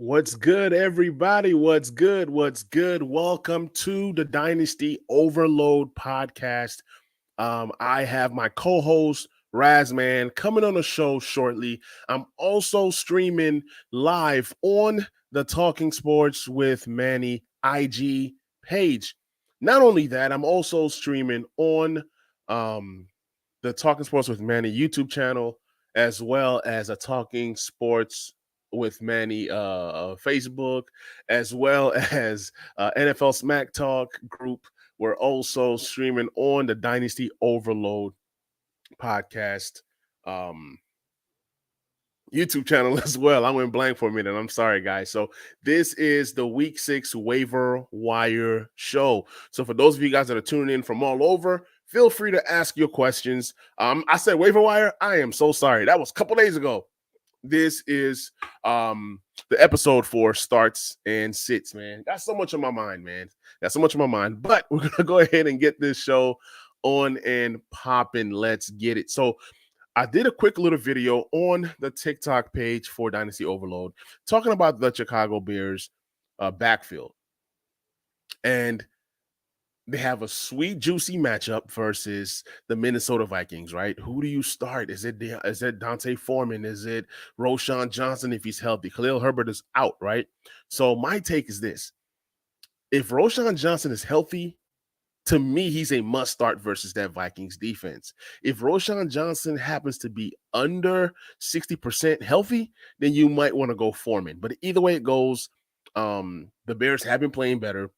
What's good, everybody? What's good? What's good? Welcome to the Dynasty Overload podcast. I have my co-host Razman coming on the show shortly. I'm also streaming live on the Talking Sports with Manny IG page. Not only that, I'm also streaming on the Talking Sports with Manny YouTube channel, as well as a Talking Sports with Manny Facebook, as well as NFL Smack Talk group. We're also streaming on the Dynasty Overload podcast YouTube channel as well. I went blank for a minute. I'm sorry, guys. So this is the Week 6 Waiver Wire Show. So for those of you guys that are tuning in from all over, feel free to ask your questions. I said waiver wire. I am so sorry. That was a couple days ago. This is the episode for starts and sits, man. Got so much on my mind, man. Got so much on my mind. But we're gonna go ahead and get this show on and popping. Let's get it. So I did a quick little video on the TikTok page for Dynasty Overload talking about the Chicago Bears backfield. And they have a sweet, juicy matchup versus the Minnesota Vikings, right? Who do you start? Is it Dante Foreman? Is it Roshan Johnson if he's healthy? Khalil Herbert is out, right? So my take is this. If Roshan Johnson is healthy, to me, he's a must start versus that Vikings defense. If Roshan Johnson happens to be under 60% healthy, then you might want to go Foreman. But either way it goes, the Bears have been playing better.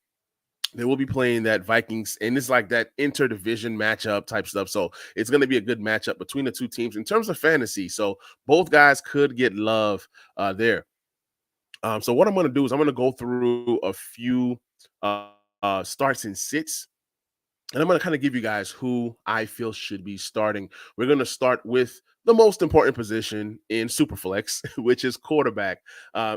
They will be playing that Vikings, and it's like that interdivision matchup type stuff. So it's going to be a good matchup between the two teams in terms of fantasy. So both guys could get love there. So what I'm going to do is I'm going to go through a few starts and sits. And I'm going to kind of give you guys who I feel should be starting. We're going to start with the most important position in Superflex, which is quarterback.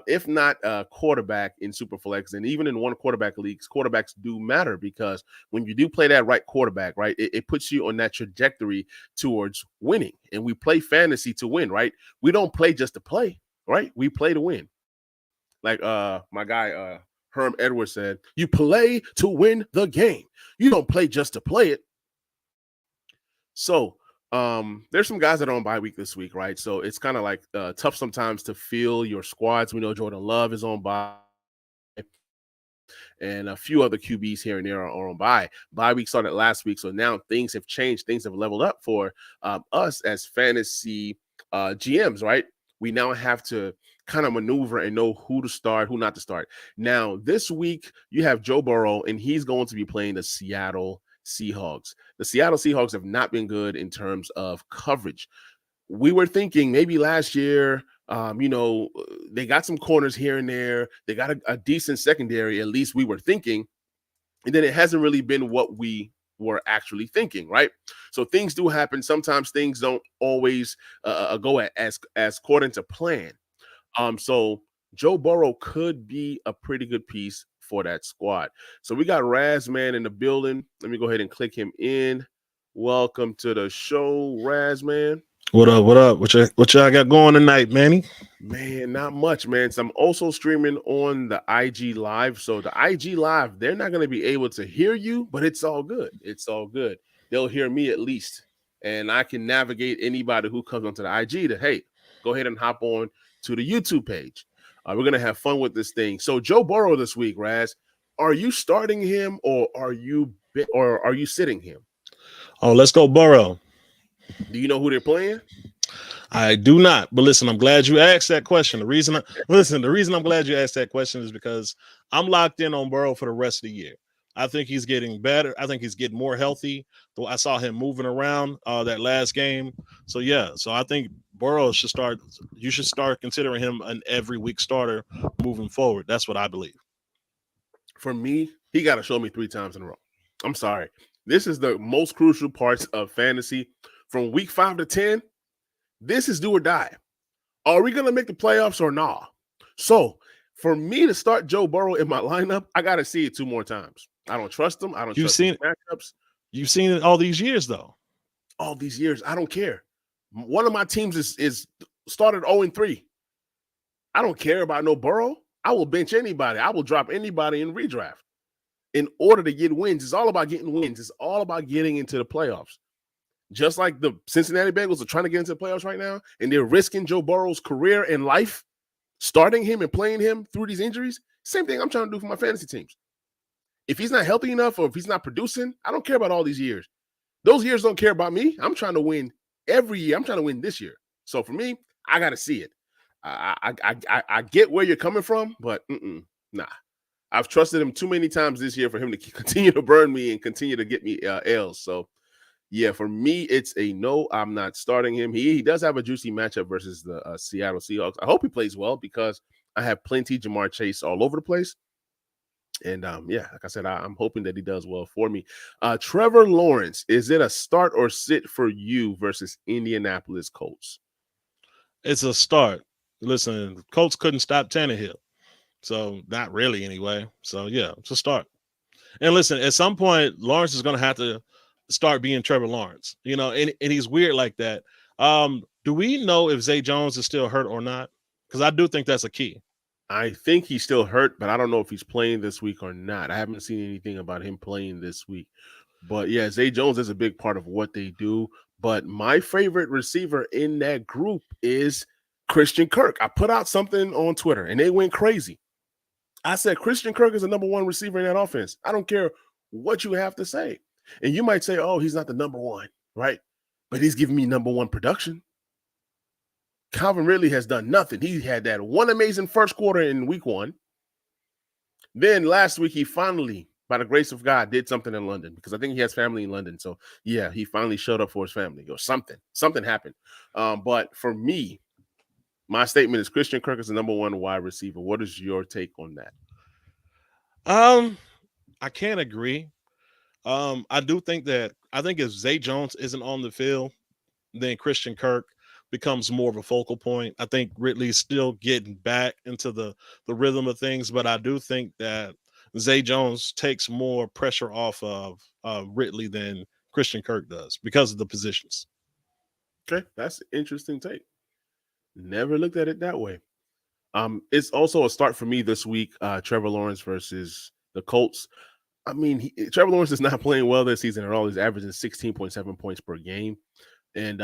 If not quarterback in Superflex, and even in one quarterback leagues, quarterbacks do matter because when you do play that right quarterback, right, it puts you on that trajectory towards winning. And we play fantasy to win, right? We don't play just to play, right? We play to win. Like my guy Herm Edwards said, you play to win the game. You don't play just to play it. So there's some guys that are on bye week this week, right? So it's kind of like tough sometimes to feel your squads. We know Jordan Love is on bye, and a few other QBs here and there are on bye. Bye week started last week, so now things have changed. Things have leveled up for us as fantasy GMs, right? We now have to kind of maneuver and know who to start, who not to start. Now, this week, you have Joe Burrow, and he's going to be playing the Seattle Seahawks. The Seattle Seahawks have not been good in terms of coverage. We were thinking maybe last year, they got some corners here and there. They got a decent secondary, at least we were thinking. And then it hasn't really been what we were actually thinking, right? So things do happen. Sometimes things don't always go as according to plan. So Joe Burrow could be a pretty good piece for that squad. So we got Razman in the building. Let me go ahead and click him in. Welcome to the show, Razman. What up? What up? What y'all got going tonight, Manny? Man, not much, man. So I'm also streaming on the IG Live. So the IG Live, they're not going to be able to hear you, but it's all good. It's all good. They'll hear me at least. And I can navigate anybody who comes onto the IG to, hey, go ahead and hop on to the YouTube page. We're going to have fun with this thing. So Joe Burrow this week, Raz, are you starting him or are you sitting him? Oh, let's go Burrow. Do you know who they're playing? I do not, but listen, I'm glad you asked that question. The reason I'm glad you asked that question is because I'm locked in on Burrow for the rest of the year. I think he's getting better. I think he's getting more healthy. I saw him moving around that last game. So yeah, so I think Burrow should start. You should start considering him an every week starter moving forward. That's what I believe. For me, he got to show me 3 times in a row. I'm sorry. This is the most crucial parts of fantasy. From week 5 to 10, this is do or die. Are we going to make the playoffs or not? So for me to start Joe Burrow in my lineup, I got to see it 2 more times. I don't trust him. I don't trust his matchups. You've seen it all these years, though. All these years, I don't care. One of my teams is started 0-3. I don't care about no Burrow. I will bench anybody. I will drop anybody in redraft in order to get wins. It's all about getting wins. It's all about getting into the playoffs. Just like the Cincinnati Bengals are trying to get into the playoffs right now, and they're risking Joe Burrow's career and life, starting him and playing him through these injuries. Same thing I'm trying to do for my fantasy teams. If he's not healthy enough or if he's not producing, I don't care about all these years. Those years don't care about me. I'm trying to win every year. I'm trying to win this year. So for me, I got to see it. I get where you're coming from, but nah. I've trusted him too many times this year for him to continue to burn me and continue to get me L's. So, yeah, for me, it's a no. I'm not starting him. He does have a juicy matchup versus the Seattle Seahawks. I hope he plays well because I have plenty Jamar Chase all over the place. And, yeah, like I said, I'm hoping that he does well for me. Trevor Lawrence, is it a start or sit for you versus Indianapolis Colts? It's a start. Listen, Colts couldn't stop Tannehill. So not really anyway. So, yeah, it's a start. And listen, at some point, Lawrence is going to have to start being Trevor Lawrence, you know, and he's weird like that. Do we know if Zay Jones is still hurt or not? Because I do think that's a key. I think he's still hurt, but I don't know if he's playing this week or not. I haven't seen anything about him playing this week. But, yeah, Zay Jones is a big part of what they do. But my favorite receiver in that group is Christian Kirk. I put out something on Twitter, and they went crazy. I said Christian Kirk is the number one receiver in that offense. I don't care what you have to say. And you might say, oh, he's not the number one, right? But he's giving me number one production. Calvin Ridley has done nothing. He had that one amazing first quarter in week 1. Then last week, he finally, by the grace of God, did something in London because I think he has family in London. So, yeah, he finally showed up for his family or something. Something happened. But for me, my statement is Christian Kirk is the number one wide receiver. What is your take on that? I can't agree. I do think that if Zay Jones isn't on the field, then Christian Kirk becomes more of a focal point. I think Ridley's still getting back into the rhythm of things, but I do think that Zay Jones takes more pressure off of Ridley than Christian Kirk does because of the positions. Okay, that's an interesting take. Never looked at it that way. It's also a start for me this week, Trevor Lawrence versus the Colts. I mean, Trevor Lawrence is not playing well this season at all. He's averaging 16.7 points per game. And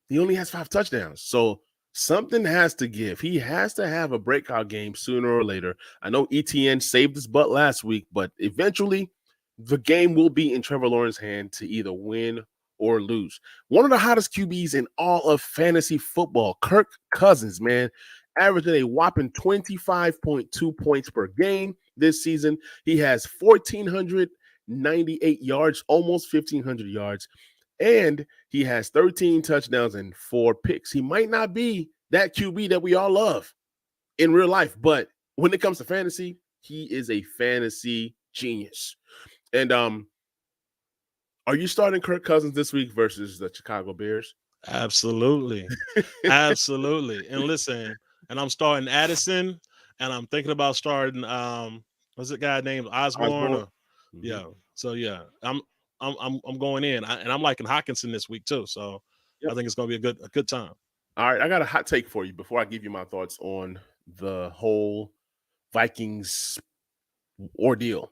he only has 5 touchdowns. So something has to give. He has to have a breakout game sooner or later. I know ETN saved his butt last week, but eventually the game will be in Trevor Lawrence's hand to either win or lose. One of the hottest QBs in all of fantasy football, Kirk Cousins, man, averaging a whopping 25.2 points per game this season. He has 1,498 yards, almost 1,500 yards, and he has 13 touchdowns and 4 picks. He might not be that QB that we all love in real life, but when it comes to fantasy, he is a fantasy genius. And are you starting Kirk Cousins this week versus the Chicago Bears? Absolutely. Absolutely. And listen, and I'm starting Addison, and I'm thinking about starting what's the guy named Osborne? Yeah. So yeah, I'm going in, and I'm liking Hockenson this week too. So yep. I think it's going to be a good time. All right, I got a hot take for you before I give you my thoughts on the whole Vikings ordeal.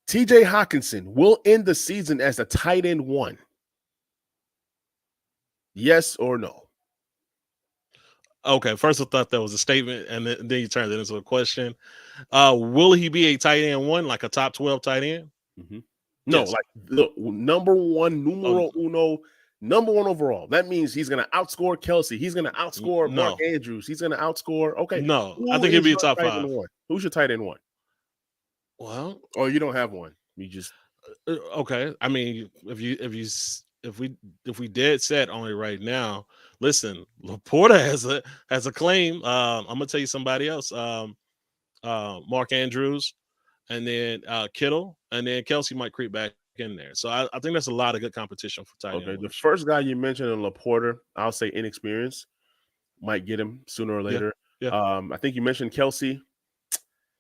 TJ Hockenson will end the season as a tight end 1. Yes or no? Okay, first I thought that was a statement, and then you turned it into a question. Will he be a tight end 1, like a top 12 tight end? Mm-hmm. No, yes. Like the number 1, numero uno, number 1 overall. That means he's going to outscore Kelsey. He's going to outscore Mark Andrews. He's going to outscore. Okay, no, I think he'll be a top 5. Who's your tight end 1? Well, you don't have one. You just okay. I mean, if we dead set only right now, listen, Laporta has a claim. I'm gonna tell you somebody else. Mark Andrews, and then Kittle, and then Kelsey might creep back in there. So I think that's a lot of good competition for tight end. Okay, the first guy you mentioned in Laporta, I'll say inexperience, might get him sooner or later. Yeah. I think you mentioned Kelsey.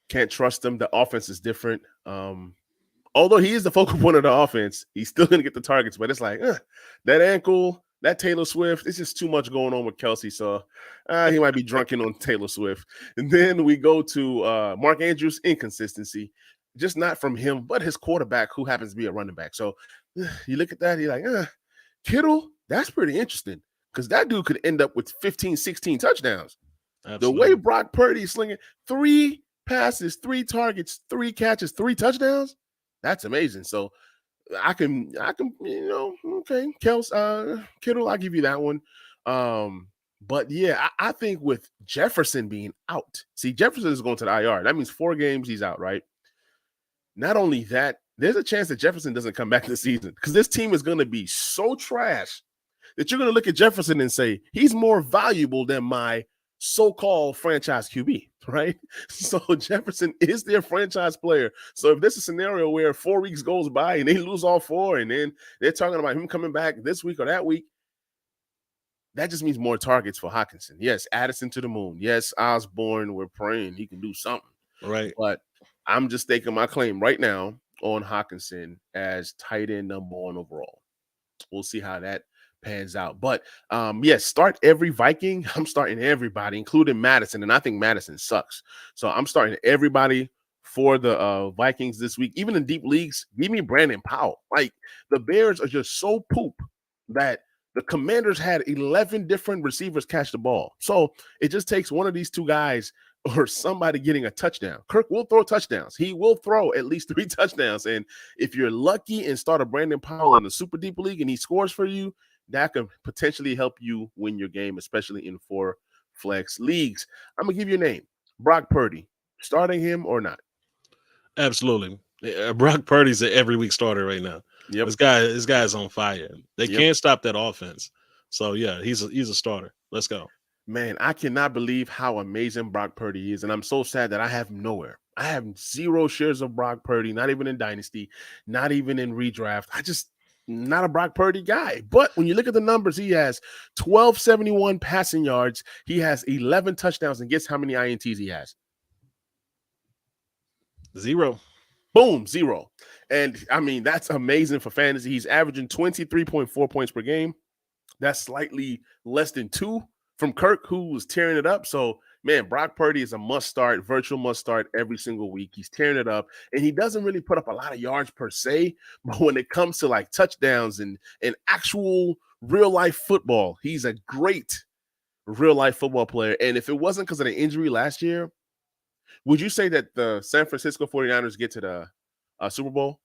Can't trust him. The offense is different. Although he is the focal point of the offense, he's still going to get the targets. But it's like that ankle, that Taylor Swift, it's just too much going on with Kelsey. So he might be drunken on Taylor Swift. And then we go to Mark Andrews, inconsistency. Just not from him, but his quarterback, who happens to be a running back. So you look at that, you're like, Kittle, that's pretty interesting because that dude could end up with 15, 16 touchdowns. Absolutely. The way Brock Purdy is slinging 3 passes, 3 targets, 3 catches, 3 touchdowns, that's amazing. So I can, okay, Kittle, I'll give you that one. But yeah, I think with Jefferson being out, see, Jefferson is going to the IR. That means 4 games he's out, right? Not only that, there's a chance that Jefferson doesn't come back this season because this team is going to be so trash that you're going to look at Jefferson and say, he's more valuable than my so-called franchise QB, right? So Jefferson is their franchise player. So if there's a scenario where 4 weeks goes by and they lose all 4 and then they're talking about him coming back this week or that week, that just means more targets for Hockenson. Yes, Addison to the moon. Yes, Osborne, we're praying he can do something. Right. But I'm just staking my claim right now on Hockenson as tight end number 1 overall. We'll see how that pans out. But yes, start every Viking. I'm starting everybody, including Madison, and I think Madison sucks. So I'm starting everybody for the Vikings this week. Even in deep leagues, give me Brandon Powell. Like, the Bears are just so poop that the Commanders had 11 different receivers catch the ball. So it just takes one of these 2 guys or somebody getting a touchdown. Kirk will throw touchdowns. He will throw at least 3 touchdowns. And if you're lucky and start a Brandon Powell in the super deep league and he scores for you, that could potentially help you win your game, especially in 4 flex leagues. I'm going to give you a name, Brock Purdy. Starting him or not? Absolutely. Brock Purdy's an every week starter right now. Yep. This guy's on fire. They can't stop that offense. So yeah, he's a starter. Let's go. Man, I cannot believe how amazing Brock Purdy is. And I'm so sad that I have him nowhere. I have 0 shares of Brock Purdy, not even in Dynasty, not even in redraft. Not a Brock Purdy guy. But when you look at the numbers, he has 1,271 passing yards. He has 11 touchdowns. And guess how many INTs he has? 0. Boom, 0. And I mean, that's amazing for fantasy. He's averaging 23.4 points per game. That's slightly less than 2 from Kirk, who was tearing it up. So, man, Brock Purdy is a must start, virtual must start every single week. He's tearing it up, and he doesn't really put up a lot of yards per se. But when it comes to like touchdowns and actual real life football, he's a great real life football player. And if it wasn't because of the injury last year, would you say that the San Francisco 49ers get to the Super Bowl?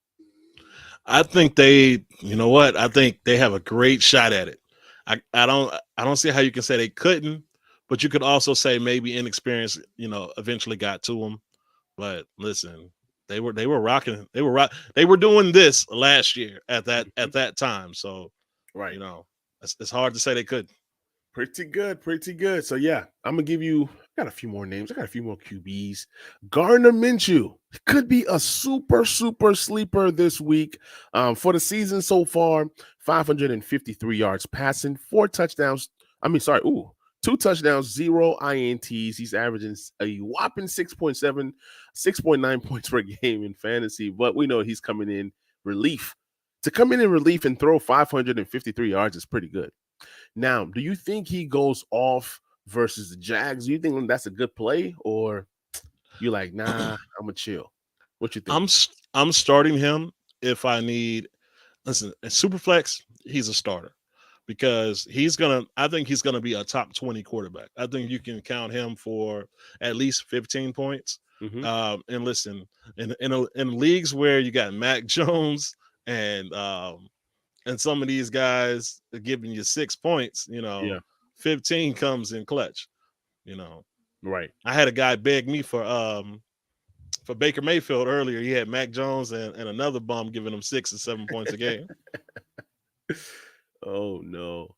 I think I think they have a great shot at it. I don't see how you can say they couldn't, but you could also say maybe inexperience, eventually got to them. But listen, they were rocking. They were doing this last year at that time. So, right, it's hard to say they couldn't. Pretty good. So yeah, I'm gonna give you. I got a few more names. I got a few more QBs. Gardner Minshew could be a super sleeper this week. For the season so far, 553 yards passing, 4 touchdowns. 2 touchdowns, 0 INTs. He's averaging a whopping 6.9 points per game in fantasy. But we know he's coming in relief. To come in relief and throw 553 yards is pretty good. Now, do you think he goes off versus the Jags? Do you think that's a good play, or you like, nah, I'm gonna chill? What you think? I'm starting him if I need. Listen, in Superflex, he's a starter because I think he's gonna be a top 20 quarterback. I think you can count him for at least 15 points. Mm-hmm. And listen, in leagues where you got Mac Jones and some of these guys are giving you 6 points, 15 comes in clutch, Right. I had a guy beg me for Baker Mayfield earlier. He had Mac Jones and another bum giving him 6 or 7 points a game. Oh no.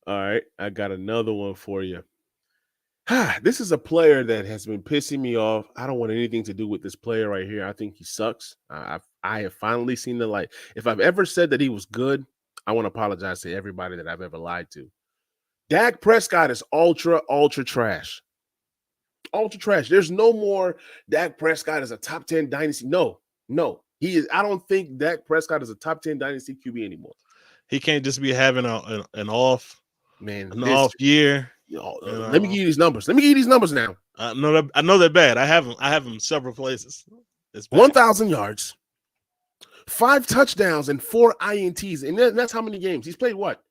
All right. I got another one for you. This is a player that has been pissing me off. I don't want anything to do with this player right here. I think he sucks. I have finally seen the light. If I've ever said that he was good, I want to apologize to everybody that I've ever lied to. Dak Prescott is ultra trash. Ultra trash. There's no more Dak Prescott as a top 10 dynasty. No, he is. I don't think Dak Prescott is a top 10 dynasty QB anymore. He can't just be having an off year. Let me give you these numbers. Now. I know they're bad. I have them several places. It's 1,000 yards, 5 touchdowns, and 4 INTs. And that's how many games? He's played what?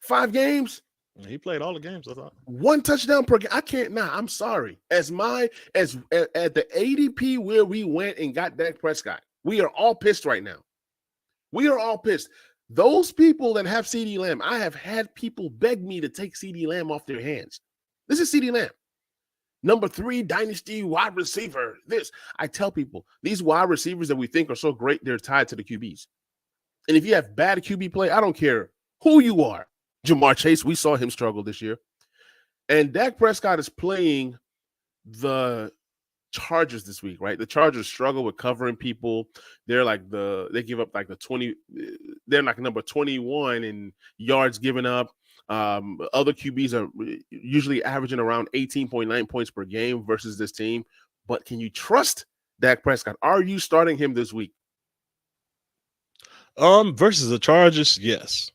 5 games? He played all the games, I thought. 1 touchdown per game. I can't now. I'm sorry. At the ADP where we went and got Dak Prescott, we are all pissed right now. We are all pissed. Those people that have CeeDee Lamb, I have had people beg me to take CeeDee Lamb off their hands. This is CeeDee Lamb. Number 3 dynasty wide receiver. I tell people, these wide receivers that we think are so great, they're tied to the QBs. And if you have bad QB play, I don't care who you are. Jamar Chase, we saw him struggle this year. And Dak Prescott is playing the Chargers this week, right? The Chargers struggle with covering people. They're they give up like the 20. They're like number 21 in yards given up. Other QBs are usually averaging around 18.9 points per game versus this team. But can you trust Dak Prescott? Are you starting him this week? Versus the Chargers, yes.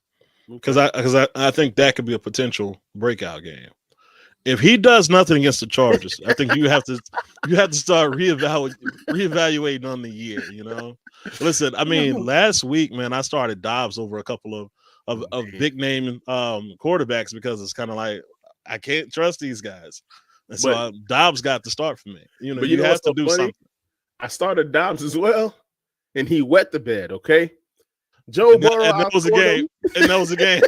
Because I think that could be a potential breakout game. If he does nothing against the Chargers, I think you have to start reevaluating on the year. Listen, I mean, last week, man, I started Dobbs over a couple of big name quarterbacks because it's kind of like I can't trust these guys, and so Dobbs got to start for me. But you have to do something. I started Dobbs as well, and he wet the bed. Okay, Joe Burrow, and that was a game. And that was a game.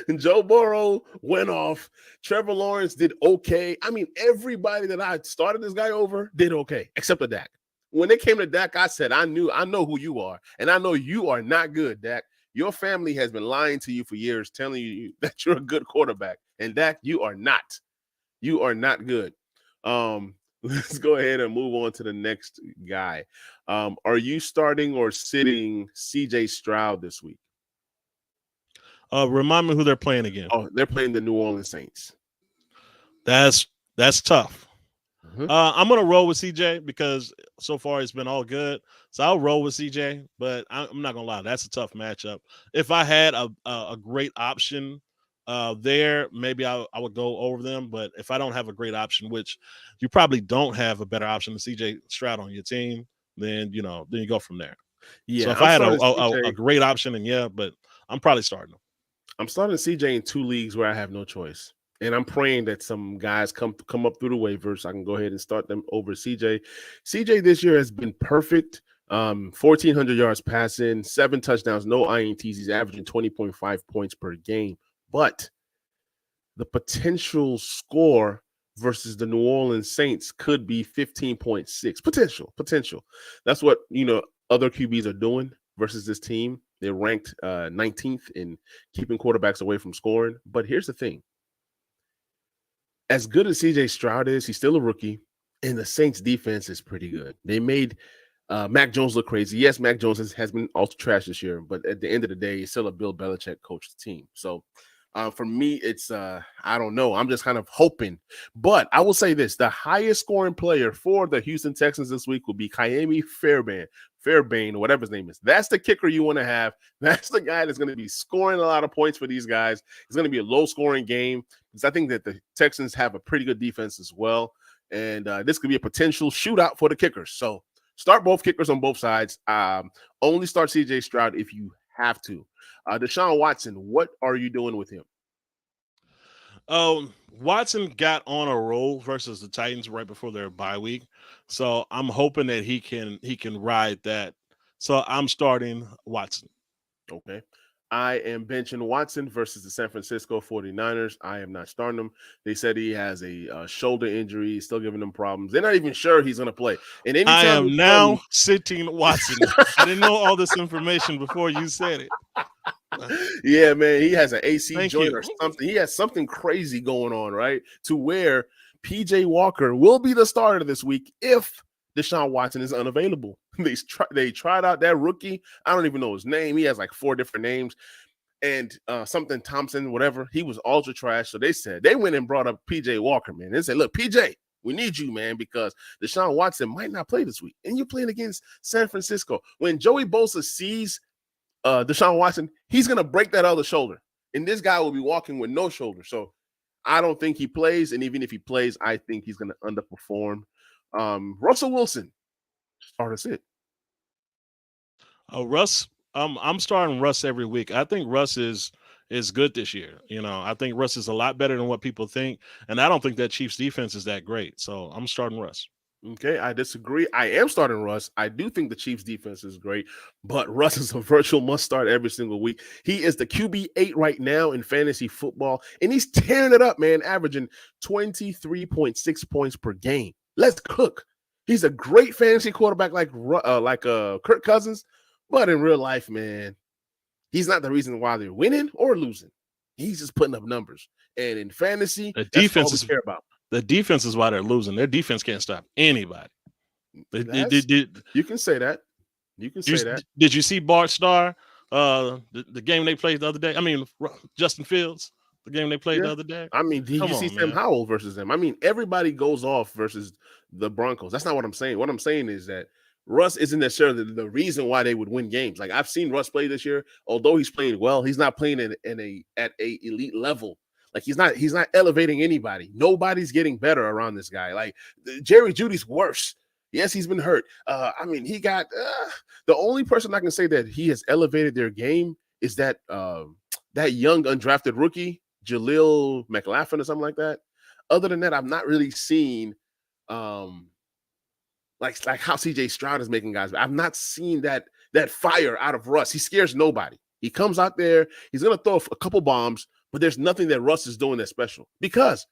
And Joe Burrow went off. Trevor Lawrence did okay. I mean, everybody that I started this guy over did okay, except for Dak. When they came to Dak, I said, I know who you are, and I know you are not good, Dak. Your family has been lying to you for years, telling you that you're a good quarterback. And Dak, you are not. You are not good. Let's go ahead and move on to the next guy. Are you starting or sitting CJ Stroud this week? Remind me who they're playing again. Oh, they're playing the New Orleans Saints. That's tough. Mm-hmm. I'm going to roll with CJ because so far it's been all good. So I'll roll with CJ, but I'm not going to lie. That's a tough matchup. If I had a great option there, maybe I would go over them. But if I don't have a great option, which you probably don't have a better option than CJ Stroud on your team, then you go from there. Yeah. So if I had a great option, but I'm probably starting them. I'm starting CJ in 2 leagues where I have no choice. And I'm praying that some guys come up through the waivers. I can go ahead and start them over CJ. CJ this year has been perfect. 1,400 yards passing, 7 touchdowns, no INTs. He's averaging 20.5 points per game. But the potential score versus the New Orleans Saints could be 15.6. Potential. That's what, other QBs are doing versus this team. They're ranked 19th in keeping quarterbacks away from scoring. But here's the thing. As good as CJ Stroud is, he's still a rookie, and the Saints defense is pretty good. They made Mac Jones look crazy. Yes, Mac Jones has been ultra trash this year, but at the end of the day, he's still a Bill Belichick coached team. So for me, it's I don't know. I'm just kind of hoping. But I will say this. The highest scoring player for the Houston Texans this week will be Ka'imi Fairbairn, or whatever his name is. That's the kicker you want to have. That's the guy that's going to be scoring a lot of points for these guys. It's going to be a low-scoring game because I think that the Texans have a pretty good defense as well, and this could be a potential shootout for the kickers. So start both kickers on both sides. Only start CJ Stroud if you have to. Deshaun Watson, what are you doing with him? Watson got on a roll versus the Titans right before their bye week. So I'm hoping that he can ride that. So I'm starting Watson. Okay. I am benching Watson versus the San Francisco 49ers. I am not starting him. They said he has a shoulder injury. He's still giving them problems. They're not even sure he's going to play. And I am now sitting Watson. I didn't know all this information before you said it. Yeah, man, he has an AC joint or something. He has something crazy going on, right? To where PJ Walker will be the starter this week if Deshaun Watson is unavailable. They tried out that rookie. I don't even know his name. He has like 4 different names. And something Thompson, whatever. He was ultra trash. So they went and brought up PJ Walker, man. They said, look, PJ, we need you, man, because Deshaun Watson might not play this week. And you're playing against San Francisco. When Joey Bosa sees Deshaun Watson, he's going to break that other shoulder. And this guy will be walking with no shoulder. So I don't think he plays. And even if he plays, I think he's going to underperform. Russell Wilson, start us it. Russ, I'm starting Russ every week. I think Russ is good this year. I think Russ is a lot better than what people think. And I don't think that Chiefs defense is that great. So I'm starting Russ. Okay, I disagree. I am starting Russ. I do think the Chiefs defense is great, but Russ is a virtual must start every single week. He is the QB8 right now in fantasy football, and he's tearing it up, man, averaging 23.6 points per game. Let's cook. He's a great fantasy quarterback like Kirk Cousins, but in real life, man, he's not the reason why they're winning or losing. He's just putting up numbers. And in fantasy, the defense is care about. The defense is why they're losing. Their defense can't stop anybody. You can say that. You can say that. Did you see Bart Starr? The game they played the other day. I mean, Justin Fields, the game they played the other day. I mean, did you see Sam Howell versus them? I mean, everybody goes off versus the Broncos. That's not what I'm saying. What I'm saying is that Russ isn't necessarily the reason why they would win games. Like I've seen Russ play this year. Although he's playing well, he's not playing at a elite level. Like he's not elevating anybody. Nobody's getting better around this guy. Like Jerry Jeudy's worse. Yes, he's been hurt. I mean, he got the only person I can say that he has elevated their game is that young undrafted rookie, Jaleel McLaughlin or something like that. Other than that, I've not really seen like how CJ Stroud is making guys. I've not seen that fire out of Russ. He scares nobody. He comes out there, he's gonna throw a couple bombs. But there's nothing that Russ is doing that's special because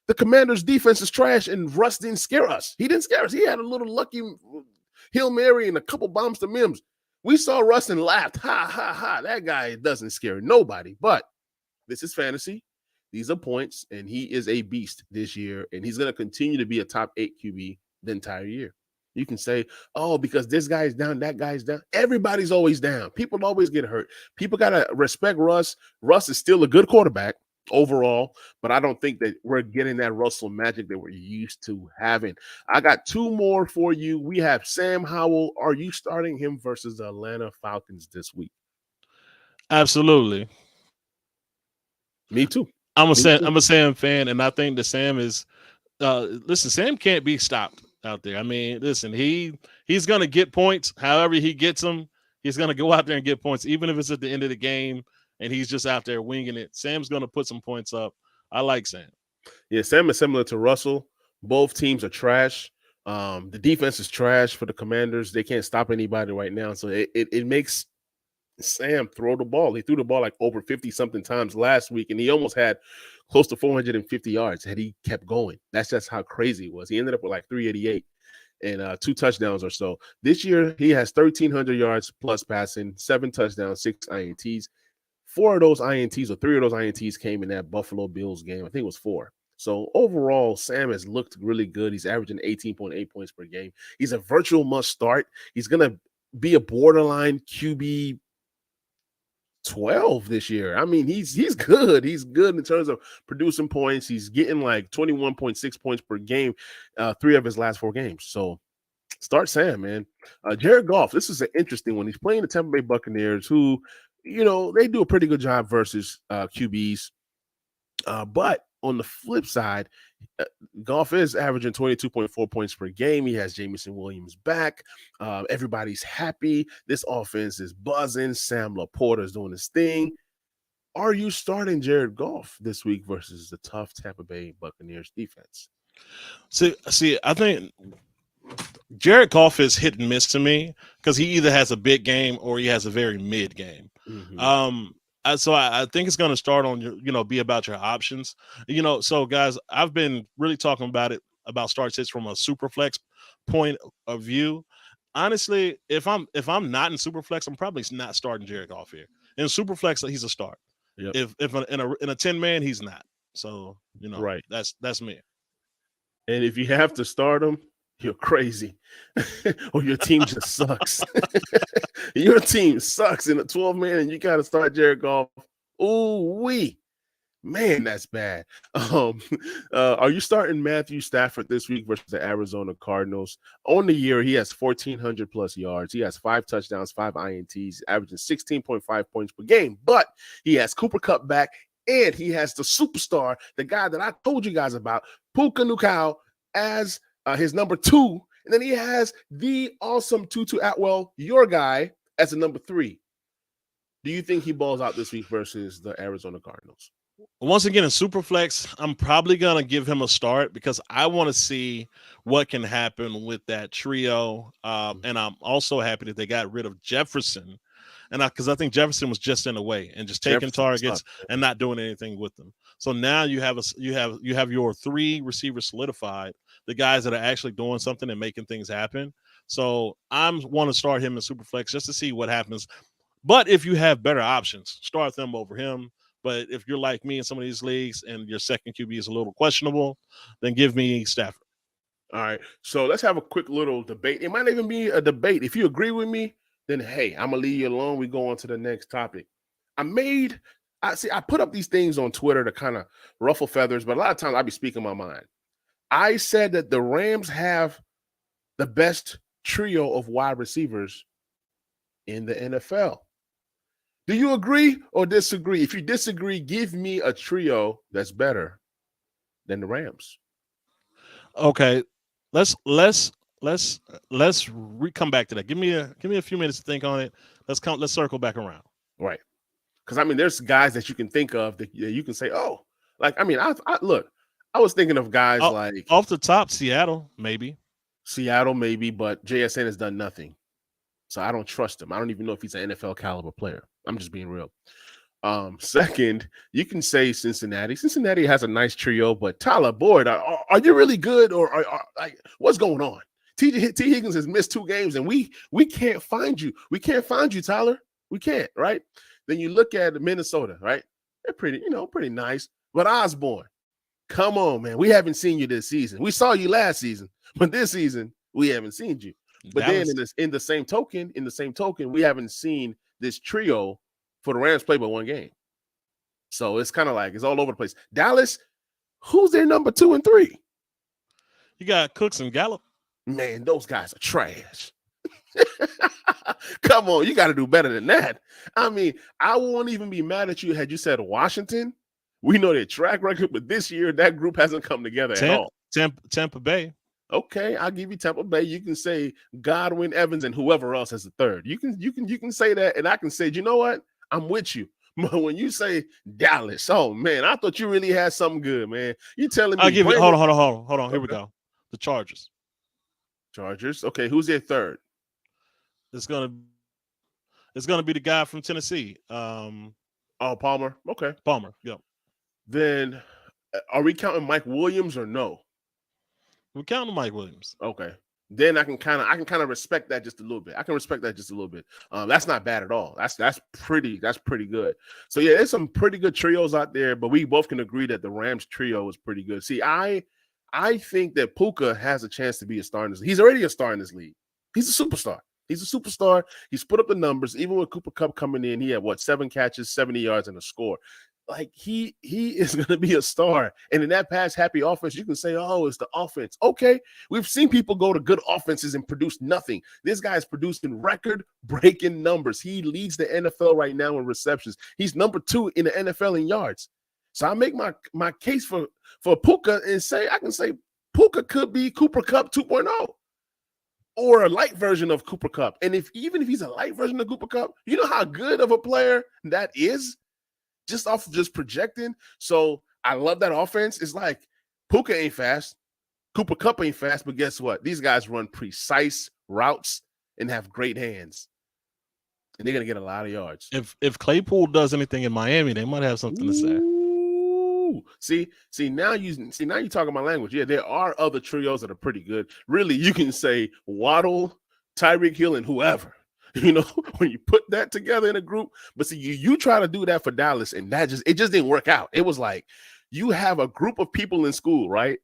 the Commanders' defense is trash and Russ didn't scare us. He didn't scare us. He had a little lucky Hail Mary and a couple bombs to Mims. We saw Russ and laughed. Ha, ha, ha. That guy doesn't scare nobody. But this is fantasy. These are points, and he is a beast this year, and he's going to continue to be a top 8 QB the entire year. You can say, oh, because this guy's down, that guy's down. Everybody's always down. People always get hurt. People got to respect Russ. Russ is still a good quarterback overall, but I don't think that we're getting that Russell magic that we're used to having. I got two more for you. We have Sam Howell. Are you starting him versus the Atlanta Falcons this week? Absolutely. Me too. I'm a Sam fan, and I think that Sam is listen, Sam can't be stopped out there. I mean, listen, he's going to get points. However he gets them, he's going to go out there and get points, even if it's at the end of the game and he's just out there winging it. Sam's going to put some points up. I like Sam. Yeah, Sam is similar to Russell. Both teams are trash. The defense is trash for the Commanders. They can't stop anybody right now. So it makes Sam throw the ball. He threw the ball like over 50-something times last week, and he almost had close to 450 yards had he kept going. That's just how crazy it was. He ended up with like 388 and 2 touchdowns or so. This year, he has 1,300 yards plus passing, 7 touchdowns, 6 INTs. 4 of those INTs or 3 of those INTs came in that Buffalo Bills game. I think it was 4. So overall, Sam has looked really good. He's averaging 18.8 points per game. He's a virtual must start. He's going to be a borderline QB 12 this year. I mean, he's good. He's good in terms of producing points. He's getting like 21.6 points per game, 3 of his last 4 games. So start Sam, man. Jared Goff, this is an interesting one. He's playing the Tampa Bay Buccaneers, who, they do a pretty good job versus QBs. But on the flip side, Goff is averaging 22.4 points per game. He has Jameson Williams back. Everybody's happy. This offense is buzzing. Sam Laporta is doing his thing. Are you starting Jared Goff this week versus the tough Tampa Bay Buccaneers defense? See, I think Jared Goff is hit and miss to me because he either has a big game or he has a very mid game. Mm-hmm. So I think it's going to start on your, be about your options. So guys, I've been really talking about start sits from a super flex point of view. Honestly, if I'm not in super flex, I'm probably not starting Jared Goff here. In super flex, he's a start. Yep. If in a 10-man, he's not. So right. That's me. And if you have to start him, you're crazy, or your team just sucks. Your team sucks in a 12-man, and you got to start Jared Goff. Ooh-wee. Man, that's bad. Are you starting Matthew Stafford this week versus the Arizona Cardinals? On the year, he has 1,400 plus yards. He has 5 touchdowns, 5 INTs, averaging 16.5 points per game. But he has Cooper Kupp back, and he has the superstar, the guy that I told you guys about, Puka Nacua, as his number 2. And then he has the awesome Tutu Atwell, your guy, as a number 3. Do you think he balls out this week versus the Arizona Cardinals? Once again, in Superflex, I'm probably going to give him a start because I want to see what can happen with that trio. And I'm also happy that they got rid of Jefferson. And because I think Jefferson was just in the way and just taking targets and not doing anything with them. So now you have your 3 receivers solidified, the guys that are actually doing something and making things happen. So I want to start him in Superflex just to see what happens. But if you have better options, start them over him. But if you're like me in some of these leagues and your second QB is a little questionable, then give me Stafford. All right. So let's have a quick little debate. It might even be a debate. If you agree with me, then hey, I'm gonna leave you alone. We go on to the next topic. I put up these things on Twitter to kind of ruffle feathers, but a lot of times I be speaking my mind. I said that the Rams have the best trio of wide receivers in the NFL. Do you agree or disagree? If you disagree, give me a trio that's better than the Rams. Okay, let's come back to that. Give me a few minutes to think on it. Let's circle back around. Right, because I mean, there's guys that you can think of that you can say, oh, like I mean, I was thinking of guys like off the top, Seattle maybe, but JSN has done nothing, so I don't trust him. I don't even know if he's an NFL caliber player. I'm just being real. Second, you can say Cincinnati. Cincinnati has a nice trio, but Tyler Boyd, are you really good, or are like what's going on? T. Higgins has missed 2 games, and we can't find you. We can't find you, Tyler. We can't, right? Then you look at Minnesota, right? They're pretty nice. But Osborne, come on, man. We haven't seen you this season. We saw you last season, but this season we haven't seen you. But then in the same token, we haven't seen this trio for the Rams play but 1 game. So it's kind of like it's all over the place. Dallas, who's their number 2 and 3? You got Cooks and Gallup. Man, those guys are trash. Come on, you got to do better than that. I mean, I won't even be mad at you had you said Washington. We know their track record, but this year that group hasn't come together at all. Tampa Bay. Okay, I'll give you Tampa Bay. You can say Godwin, Evans, and whoever else as the third. You can say that, and I can say, you know what? I'm with you. But when you say Dallas, oh man, I thought you really had something good, man. You telling me? I'll give you. Hold on. Here we go. The Chargers. Okay, who's their third? It's gonna be the guy from Tennessee. Palmer. Okay, Palmer. Yep. Then, are we counting Mike Williams or no? We're counting Mike Williams. Okay. Then I can kind of respect that just a little bit. That's not bad at all. That's pretty good. So yeah, there's some pretty good trios out there, but we both can agree that the Rams trio is pretty good. See, I think that Puka has a chance to be a star in this. He's already a star in this league. He's a superstar. He's put up the numbers. Even with Cooper Kupp coming in, he had 7 catches, 70 yards, and a score. Like he is going to be a star. And in that pass happy offense, you can say, oh, it's the offense. Okay. We've seen people go to good offenses and produce nothing. This guy is producing record-breaking numbers. He leads the NFL right now in receptions. He's number 2 in the NFL in yards. So I make my case for Puka and I can say Puka could be Cooper Kupp 2.0 or a light version of Cooper Kupp. And even if he's a light version of Cooper Kupp, you know how good of a player that is? Just off of just projecting. So I love that offense. It's like Puka ain't fast. Cooper Kupp ain't fast, but guess what? These guys run precise routes and have great hands. And they're going to get a lot of yards. If Claypool does anything in Miami, they might have something to say. Ooh. See, now you're talking my language. Yeah, there are other trios that are pretty good. Really, you can say Waddle, Tyreek Hill, and whoever. You know, when you put that together in a group, but see, you try to do that for Dallas, and it just didn't work out. It was like you have a group of people in school, right?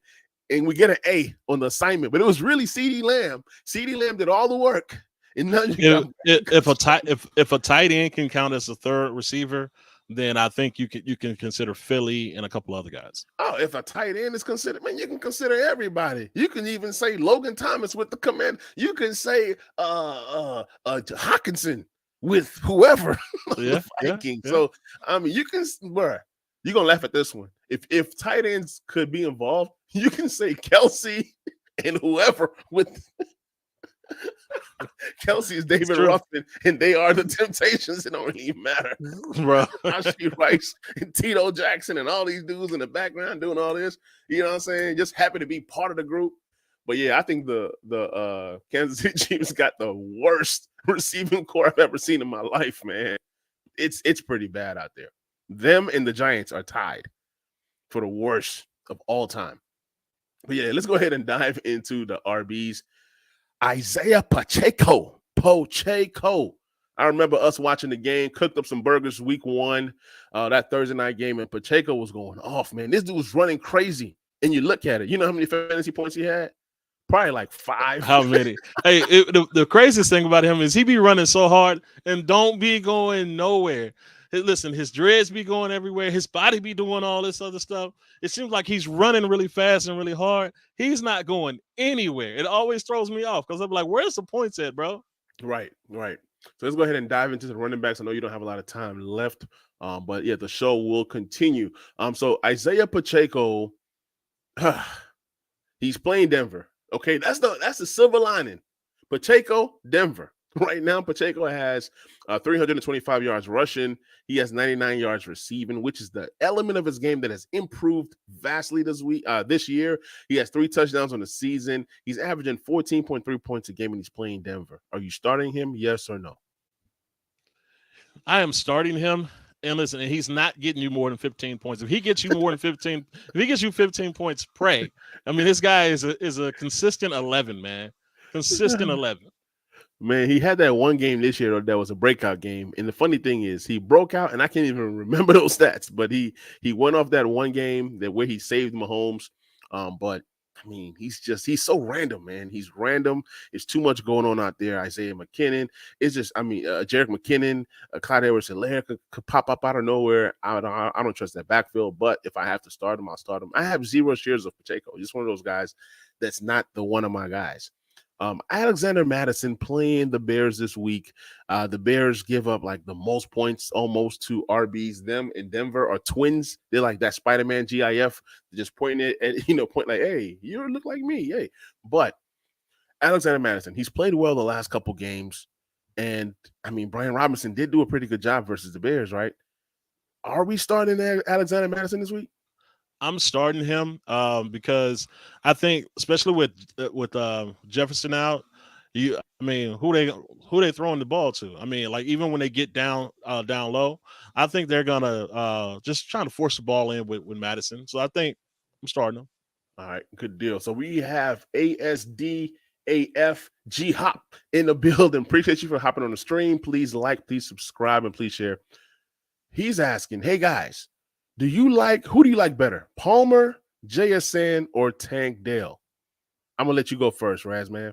And we get an A on the assignment, but it was really CeeDee Lamb. CeeDee Lamb did all the work, and if a tight end can count as a third receiver, then I think you can consider Philly and a couple other guys. Oh, if a tight end is considered, man, you can consider everybody. You can even say Logan Thomas with the command. You can say Hawkinson with whoever Yeah, the yeah, Vikings. yeah. So I mean, you can, bruh, you're gonna laugh at this one. If tight ends could be involved, you can say Kelsey and whoever with Kelsey is David Ruffin, and they are the Temptations. It don't even matter, bro. Rashee Rice and Tito Jackson and all these dudes in the background doing all this. You know what I'm saying? Just happy to be part of the group. But yeah, I think the Kansas City Chiefs got the worst receiving core I've ever seen in my life, man. It's pretty bad out there. Them and the Giants are tied for the worst of all time. But yeah, let's go ahead and dive into the RBs. Isaiah Pacheco. I remember us watching the game, cooked up some burgers week 1, that Thursday night game, and Pacheco was going off, man. This dude was running crazy. And you look at it, you know how many fantasy points he had? Probably like 5. How many? Hey, the craziest thing about him is he be running so hard and don't be going nowhere. Listen, his dreads be going everywhere. His body be doing all this other stuff. It seems like he's running really fast and really hard. He's not going anywhere. It always throws me off because I'm like, where's the points at, bro? Right. So let's go ahead and dive into the running backs. I know you don't have a lot of time left, but yeah, the show will continue. So Isaiah Pacheco, he's playing Denver. Okay, that's the silver lining. Pacheco, Denver. Right now, Pacheco has 325 yards rushing. He has 99 yards receiving, which is the element of his game that has improved vastly this year. He has 3 touchdowns on the season. He's averaging 14.3 points a game, and he's playing Denver. Are you starting him? Yes or no? I am starting him. And listen, he's not getting you more than 15 points. If he gets you more than 15, if he gets you 15 points, pray. I mean, this guy is a consistent 11, man. Consistent 11. Man, he had that one game this year that was a breakout game. And the funny thing is he broke out, and I can't even remember those stats, but he went off that one game where he saved Mahomes. But I mean, he's so random, man. He's random. There's too much going on out there. Isaiah McKinnon. It's just, I mean, Jerick McKinnon, Clyde Edwards-Helaire could pop up out of nowhere. I don't trust that backfield, but if I have to start him, I'll start him. I have 0 shares of Pacheco. Just one of those guys that's not the one of my guys. Alexander Mattison playing the Bears this week. The Bears give up like the most points almost to RBs. Them in Denver are twins. They're like that Spider-Man GIF. They're just pointing it at, point like, hey, you look like me. Hey, but Alexander Mattison, he's played well the last couple games. And I mean, Brian Robinson did do a pretty good job versus the Bears, right? Are we starting Alexander Mattison this week? I'm starting him because I think, especially with Jefferson out, who they throwing the ball to? I mean, like even when they get down low, I think they're gonna just trying to force the ball in with Madison. So I think I'm starting him. All right, good deal. So we have ASDAFG Hop in the building. Appreciate you for hopping on the stream. Please like, please subscribe, and please share. He's asking, hey guys, who do you like better, Palmer, JSN, or Tank Dell? I'm gonna let you go first, Razman.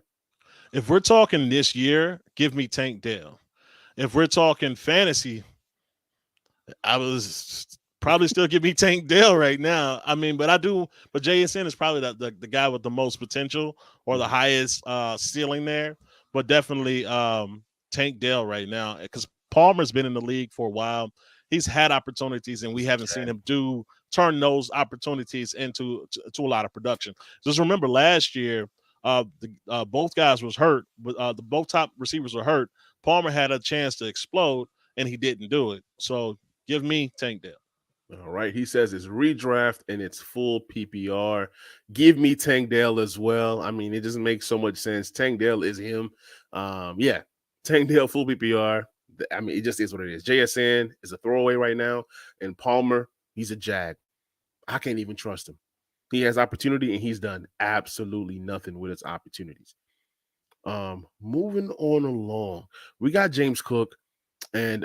If we're talking this year, give me Tank Dell. If we're talking fantasy, I was probably still give me Tank Dell right now. I mean, but JSN is probably the guy with the most potential or the highest ceiling there. But definitely Tank Dell right now because Palmer's been in the league for a while. He's had opportunities, and we haven't seen him turn those opportunities into a lot of production. Just remember last year, both guys was hurt, but both top receivers were hurt. Palmer had a chance to explode, and he didn't do it. So give me Tank Dell. All right. He says it's redraft and it's full PPR. Give me Tank Dell as well. I mean, it doesn't make so much sense. Tank Dell is him. Tank Dell, full PPR. I mean, it just is what it is. JSN is a throwaway right now, and Palmer, he's a jag. I can't even trust him. He has opportunity, and he's done absolutely nothing with his opportunities. Moving on along, we got James Cook, and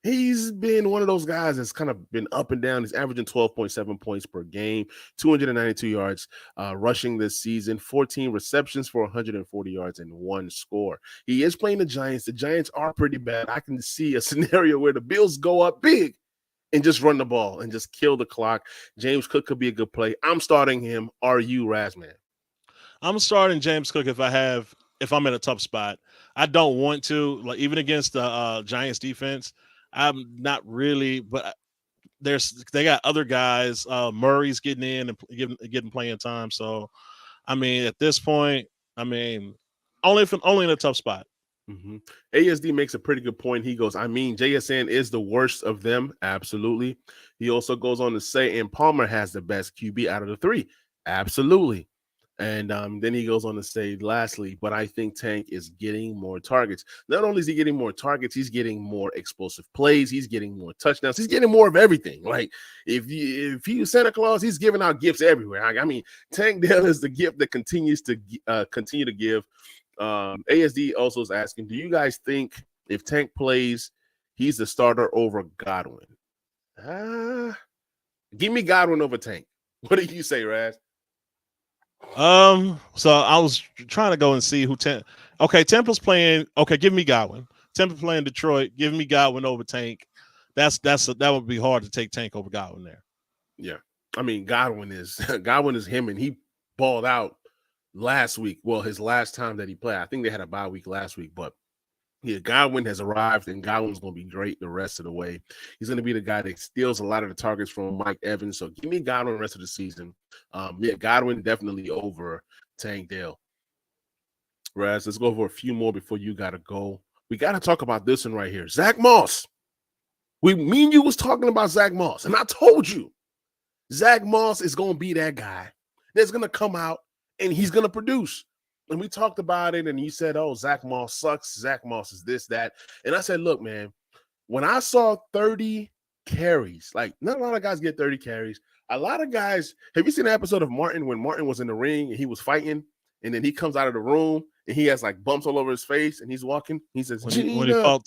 He's been one of those guys that's kind of been up and down. He's averaging 12.7 points per game, 292 yards rushing this season, 14 receptions for 140 yards and 1 score. He is playing the Giants. The Giants are pretty bad. I can see a scenario where the Bills go up big and just run the ball and just kill the clock. James Cook could be a good play. I'm starting him. Are you, Razman? I'm starting James Cook if I'm in a tough spot. I don't want to, like, even against the Giants defense. I'm not really, but they got other guys. Murray's getting in and getting playing time. So, I mean, at this point, I mean, only in a tough spot. Mm-hmm. ASD makes a pretty good point. He goes, I mean, JSN is the worst of them. Absolutely. He also goes on to say, and Palmer has the best QB out of the 3. Absolutely. And then he goes on to say, lastly, but I think Tank is getting more targets. Not only is he getting more targets, he's getting more explosive plays. He's getting more touchdowns. He's getting more of everything. Like, if he was Santa Claus, he's giving out gifts everywhere. I mean, Tank Dell is the gift that continues to continue to give. ASD also is asking, do you guys think if Tank plays, he's the starter over Godwin? Give me Godwin over Tank. What do you say, Raz? So I was trying to go and see who Okay, Tampa's playing. Okay, give me Godwin. Tampa playing Detroit. Give me Godwin over Tank. That would be hard to take Tank over Godwin there. Yeah, I mean Godwin is him, and he balled out last week. Well, his last time that he played, I think they had a bye week last week, but yeah, Godwin has arrived, and Godwin's going to be great the rest of the way. He's going to be the guy that steals a lot of the targets from Mike Evans. So give me Godwin the rest of the season. Yeah, Godwin definitely over Tank Dell. Raz, let's go over a few more before you got to go. We got to talk about this one right here. Zach Moss. Me and you was talking about Zach Moss, and I told you Zach Moss is going to be that guy that's going to come out, and he's going to produce. And we talked about it, and you said, oh, Zach Moss sucks. Zach Moss is this, that. And I said, look, man, when I saw 30 carries, like not a lot of guys get 30 carries. A lot of guys, have you seen the episode of Martin when Martin was in the ring and he was fighting, and then he comes out of the room and he has like bumps all over his face and he's walking? He says, when he fought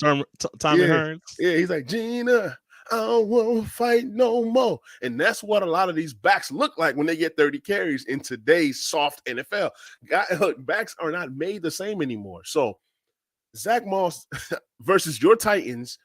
Tommy Hearns. Yeah, he's like, Gina, I don't want to fight no more. And that's what a lot of these backs look like when they get 30 carries in today's soft NFL. Backs are not made the same anymore. So Zach Moss versus your Titans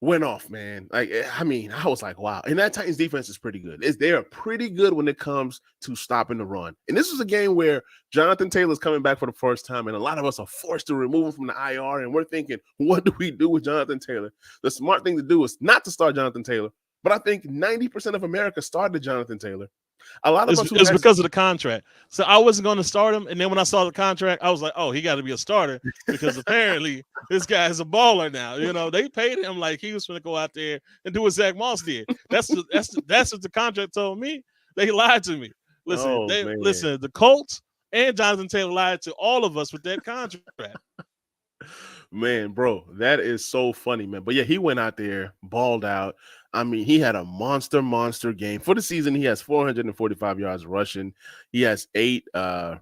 went off, man. Like, I mean, I was like, wow. And that Titans defense is pretty good. They are pretty good when it comes to stopping the run. And this is a game where Jonathan Taylor's coming back for the first time, and a lot of us are forced to remove him from the IR, and we're thinking, what do we do with Jonathan Taylor? The smart thing to do is not to start Jonathan Taylor, but I think 90% of America started Jonathan Taylor. A lot of us it's because of the contract. So I wasn't going to start him, and then when I saw the contract, I was like, "Oh, he got to be a starter because apparently this guy is a baller now." You know, they paid him like he was going to go out there and do what Zach Moss did. That's what the contract told me. They lied to me. Listen, listen. The Colts and Jonathan Taylor lied to all of us with that contract. Man, bro, that is so funny, man. But yeah, he went out there, balled out. I mean, he had a monster game. For the season, he has 445 yards rushing. He has 8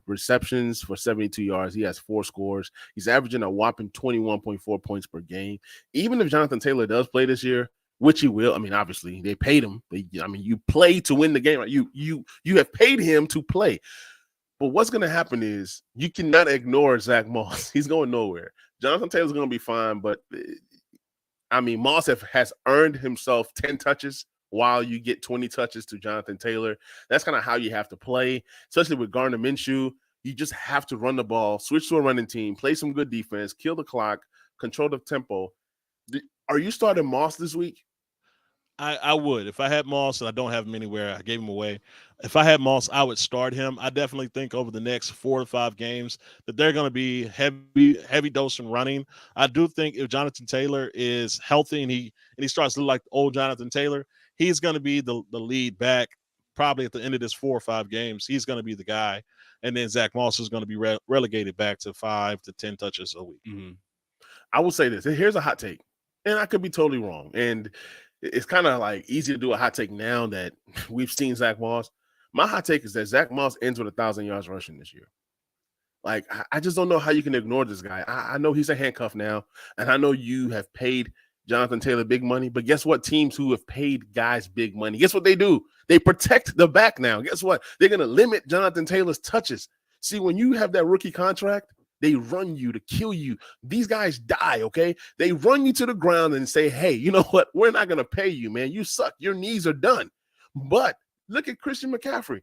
receptions for 72 yards. He has 4 scores. He's averaging a whopping 21.4 points per game. Even if Jonathan Taylor does play this year, which he will, I mean, obviously, they paid him. You play to win the game. Right? You have paid him to play. But what's going to happen is you cannot ignore Zach Moss. He's going nowhere. Jonathan Taylor's going to be fine, but I mean, Moss has earned himself 10 touches while you get 20 touches to Jonathan Taylor. That's kind of how you have to play, especially with Gardner Minshew. You just have to run the ball, switch to a running team, play some good defense, kill the clock, control the tempo. Are you starting Moss this week? I would. If I had Moss, and I don't have him anywhere, I gave him away. If I had Moss, I would start him. I definitely think over the next 4 to 5 games that they're going to be heavy dose and running. I do think if Jonathan Taylor is healthy and he starts to look like old Jonathan Taylor, he's going to be the lead back probably at the end of this 4 or 5 games. He's going to be the guy. And then Zach Moss is going to be relegated back to 5 to 10 touches a week. Mm-hmm. I will say this. Here's a hot take, and I could be totally wrong. And it's kind of like easy to do a hot take now that we've seen Zach Moss. My hot take is that Zach Moss ends with 1,000 yards rushing this year. Like, I just don't know how you can ignore this guy. I know he's a handcuff now, and I know you have paid Jonathan Taylor big money. But guess what? Teams who have paid guys big money, guess what they do? They protect the back now. Guess what? They're going to limit Jonathan Taylor's touches. See, when you have that rookie contract, they run you to kill you. These guys die, okay? They run you to the ground and say, hey, you know what? We're not going to pay you, man. You suck. Your knees are done. But look at Christian McCaffrey.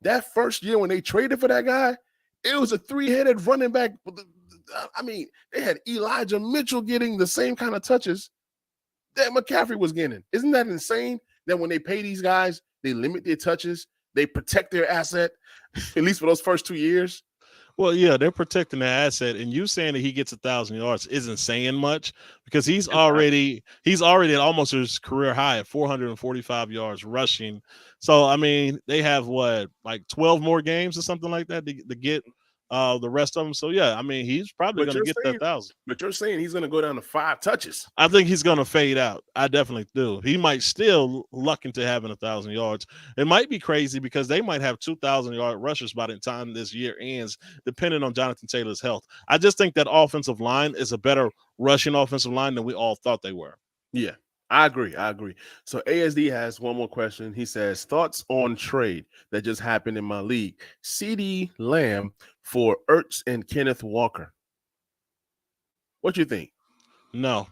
That first year when they traded for that guy, it was a three-headed running back. I mean, they had Elijah Mitchell getting the same kind of touches that McCaffrey was getting. Isn't that insane that when they pay these guys, they limit their touches, they protect their asset, at least for those first 2 years? Well, yeah, they're protecting their asset, and you saying that he gets 1,000 yards isn't saying much because he's already at almost his career high at 445 yards rushing. So I mean, they have what, like 12 more games or something like that to get the rest of them. So yeah, I mean, he's probably going to get that 1,000. But you're saying he's going to go down to 5 touches. I think he's going to fade out. I definitely do. He might still luck into having 1,000 yards. It might be crazy because they might have 2,000-yard rushers by the time this year ends, depending on Jonathan Taylor's health. I just think that offensive line is a better rushing offensive line than we all thought they were. Yeah, I agree. So ASD has one more question. He says, thoughts on trade that just happened in my league. CeeDee Lamb for Ertz and Kenneth Walker. What you think? No.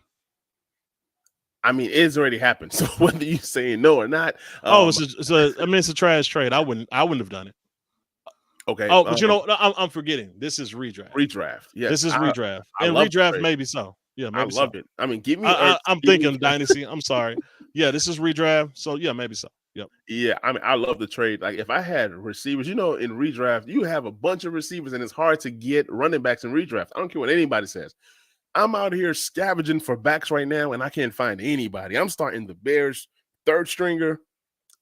I mean, it's already happened. So whether you saying no or not. It's a trash trade. I wouldn't have done it. Okay. Oh, but I'm forgetting. This is redraft. Redraft. Yeah. This is redraft. I and redraft, maybe so. Yeah, maybe I love it. I mean, give me. I'm thinking dynasty. I'm sorry. Yeah, this is redraft. So yeah, maybe so. Yep. Yeah, I mean, I love the trade. Like, if I had receivers, in redraft, you have a bunch of receivers, and it's hard to get running backs in redraft. I don't care what anybody says. I'm out here scavenging for backs right now, and I can't find anybody. I'm starting the Bears third stringer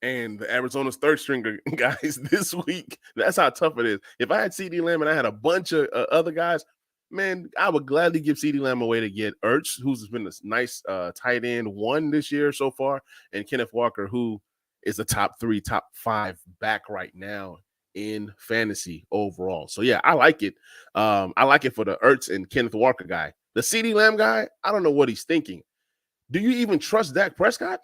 and the Arizona's third stringer guys this week. That's how tough it is. If I had CeeDee Lamb and I had a bunch of other guys, man, I would gladly give CeeDee Lamb away to get Ertz, who's been a nice tight end 1 this year so far, and Kenneth Walker, who is a top 3, top 5 back right now in fantasy overall. So yeah, I like it. I like it for the Ertz and Kenneth Walker guy. The CeeDee Lamb guy, I don't know what he's thinking. Do you even trust Dak Prescott?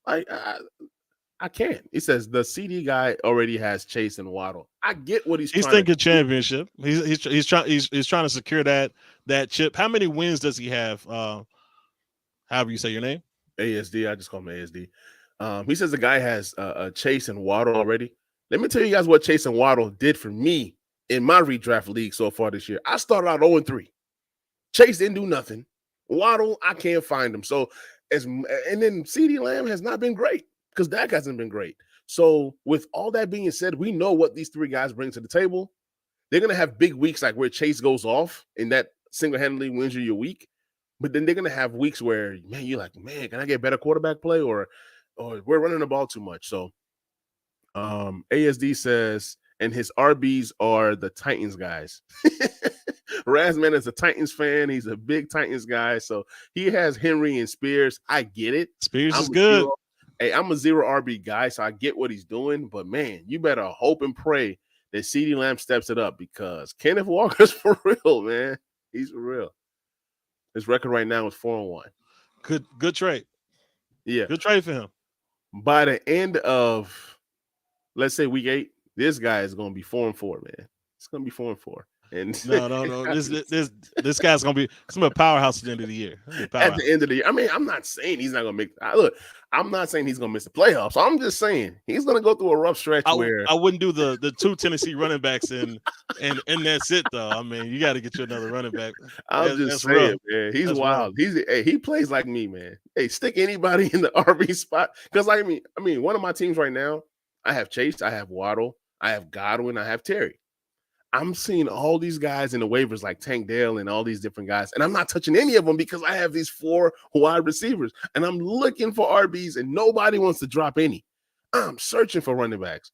I can't. He says the CD guy already has Chase and Waddle. I get what he's thinking championship. He's trying to secure that chip. How many wins does he have? However you say your name. ASD. I just call him ASD. He says the guy has Chase and Waddle already. Let me tell you guys what Chase and Waddle did for me in my redraft league so far this year. I started out 0-3. Chase didn't do nothing. Waddle, I can't find him. So and then CeeDee Lamb has not been great because Dak hasn't been great. So with all that being said, we know what these 3 guys bring to the table. They're going to have big weeks like where Chase goes off and that single-handedly wins you your week. But then they're going to have weeks where, man, you're like, man, can I get better quarterback play or we're running the ball too much. So ASD says, and his RBs are the Titans guys. Razman is a Titans fan. He's a big Titans guy. So he has Henry and Spears. I get it. Spears is good. I'm a 0 RB guy, so I get what he's doing. But, man, you better hope and pray that CeeDee Lamb steps it up because Kenneth Walker's for real, man. He's for real. His record right now is 4-1. Good trade. Yeah. Good trade for him. By the end of, let's say, week 8, this guy is going to be 4-4, man. It's going to be 4-4. And no. This guy's gonna be a powerhouse at the end of the year. At the end of the year, I mean, I'm not saying he's not gonna make. I'm not saying he's gonna miss the playoffs. I'm just saying he's gonna go through a rough stretch where I wouldn't do the 2 Tennessee running backs and that's it though. I mean, you got to get you another running back. I'm just saying, man, he's wild. He plays like me, man. Hey, stick anybody in the RB spot because I mean, one of my teams right now, I have Chase, I have Waddle, I have Godwin, I have Terry. I'm seeing all these guys in the waivers like Tank Dell and all these different guys, and I'm not touching any of them because I have these 4 wide receivers, and I'm looking for RBs, and nobody wants to drop any. I'm searching for running backs,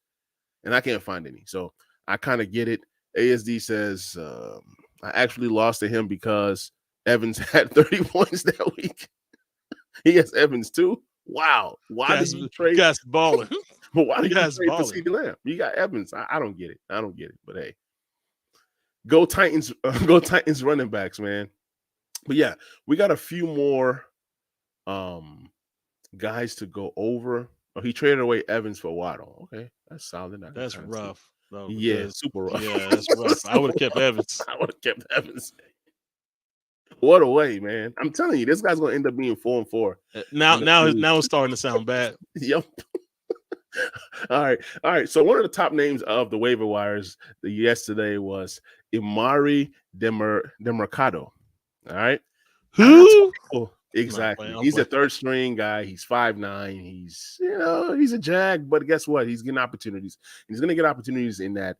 and I can't find any. So I kind of get it. ASD says I actually lost to him because Evans had 30 points that week. He has Evans too. Wow. Why did you trade? You guys balling. But why did you trade for CeeDee Lamb? You got Evans. I don't get it. But hey. Go Titans running backs, man. But yeah, we got a few more Guys to go over. Oh, he traded away Evans for Waddle. Okay, that's solid. I can That's kind of see. rough though, Yeah, because super rough. yeah, that's rough. I would have kept Evans. I would have kept Evans. What a way, man! I'm telling you, this guy's gonna end up being 4-4. Now it's starting to sound bad. Yep. All right. So one of the top names of the waiver wires yesterday was Imari Demercado. All right. Who? Exactly. He's a third string guy. He's 5'9". He's a jag, but guess what? He's getting opportunities. He's going to get opportunities in that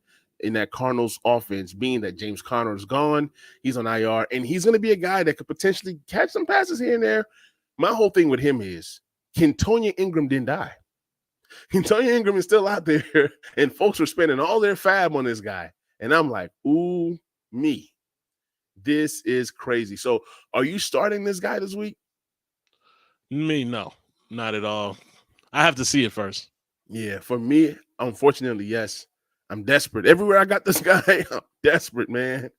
Cardinals offense, being that James Conner is gone. He's on IR, and he's going to be a guy that could potentially catch some passes here and there. My whole thing with him is Kentonia Ingram didn't die. Kentonia Ingram is still out there, and folks are spending all their fab on this guy. And I'm like, ooh, me. This is crazy. So are you starting this guy this week? Me, no, not at all. I have to see it first. Yeah, for me, unfortunately, yes. I'm desperate. Everywhere I got this guy, I'm desperate, man.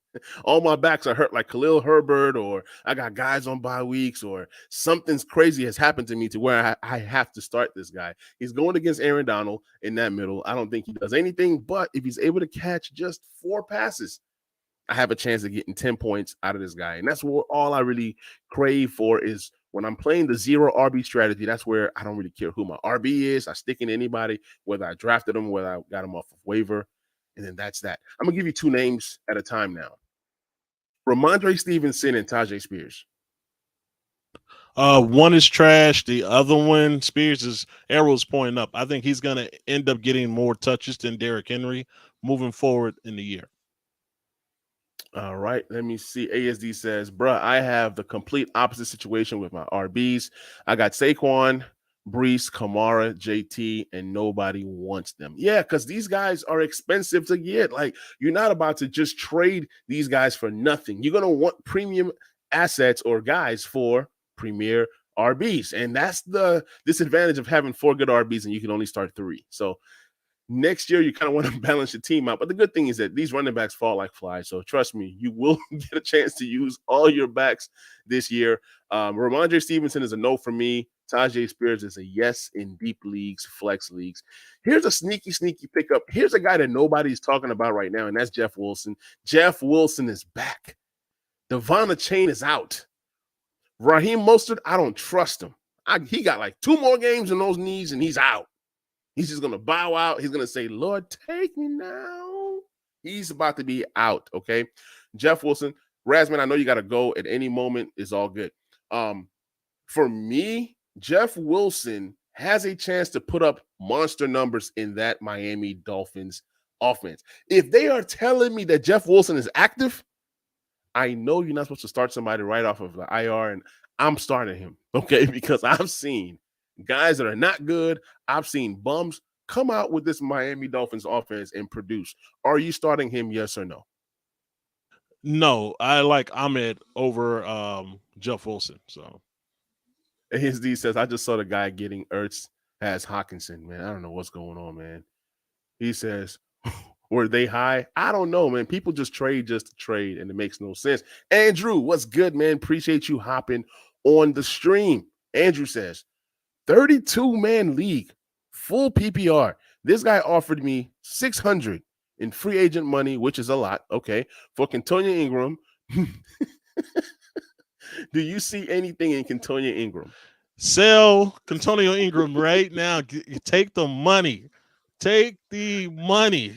All my backs are hurt, like Khalil Herbert, or I got guys on bye weeks, or something's crazy has happened to me to where I have to start this guy. He's going against Aaron Donald in that middle. I don't think he does anything, but if he's able to catch just 4 passes, I have a chance of getting 10 points out of this guy. And that's what all I really crave for is when I'm playing the 0 RB strategy. That's where I don't really care who my RB is. I stick in anybody, whether I drafted them, whether I got them off of waiver. And then that's that. I'm going to give you 2 names at a time now. Ramondre Stevenson and Tyjae Spears. One is trash. The other one, Spears' arrow's pointing up. I think he's going to end up getting more touches than Derrick Henry moving forward in the year. All right, let me see. ASD says, bruh, I have the complete opposite situation with my RBs. I got Saquon, Brees, Kamara, JT, and nobody wants them. Yeah, because these guys are expensive to get. Like, you're not about to just trade these guys for nothing. You're going to want premium assets or guys for premier RBs. And that's the disadvantage of having 4 good RBs and you can only start 3. So next year, you kind of want to balance your team out. But the good thing is that these running backs fall like flies. So trust me, you will get a chance to use all your backs this year. Ramondre Stevenson is a no for me. Tyjae Spears is a yes in deep leagues, flex leagues. Here's a sneaky pickup. Here's a guy that nobody's talking about right now, and that's Jeff Wilson. Jeff Wilson is back. Devon Achane is out. Raheem Mostert, I don't trust him. He got like 2 more games in those knees, and he's out. He's just going to bow out. He's going to say, Lord, take me now. He's about to be out, okay? Jeff Wilson, Razman, I know you got to go at any moment. It's all good. For me, Jeff Wilson has a chance to put up monster numbers in that Miami Dolphins offense. If they are telling me that Jeff Wilson is active, I know you're not supposed to start somebody right off of the IR, and I'm starting him, okay? Because I've seen guys that are not good. I've seen bums come out with this Miami Dolphins offense and produce. Are you starting him, yes or no? No, I like Ahmed over Jeff Wilson. So ASD says, I just saw the guy getting Ertz as Hockenson. Man, I don't know what's going on, man. He says, were they high? I don't know, man. People just trade just to trade, and it makes no sense. Andrew, what's good, man? Appreciate you hopping on the stream. Andrew says, 32-man league, full PPR. This guy offered me $600 in free agent money, which is a lot, okay, for Kentonia Ingram. Do you see anything in Kentonia Ingram? Sell Kentonia Ingram right now. Take the money. Take the money.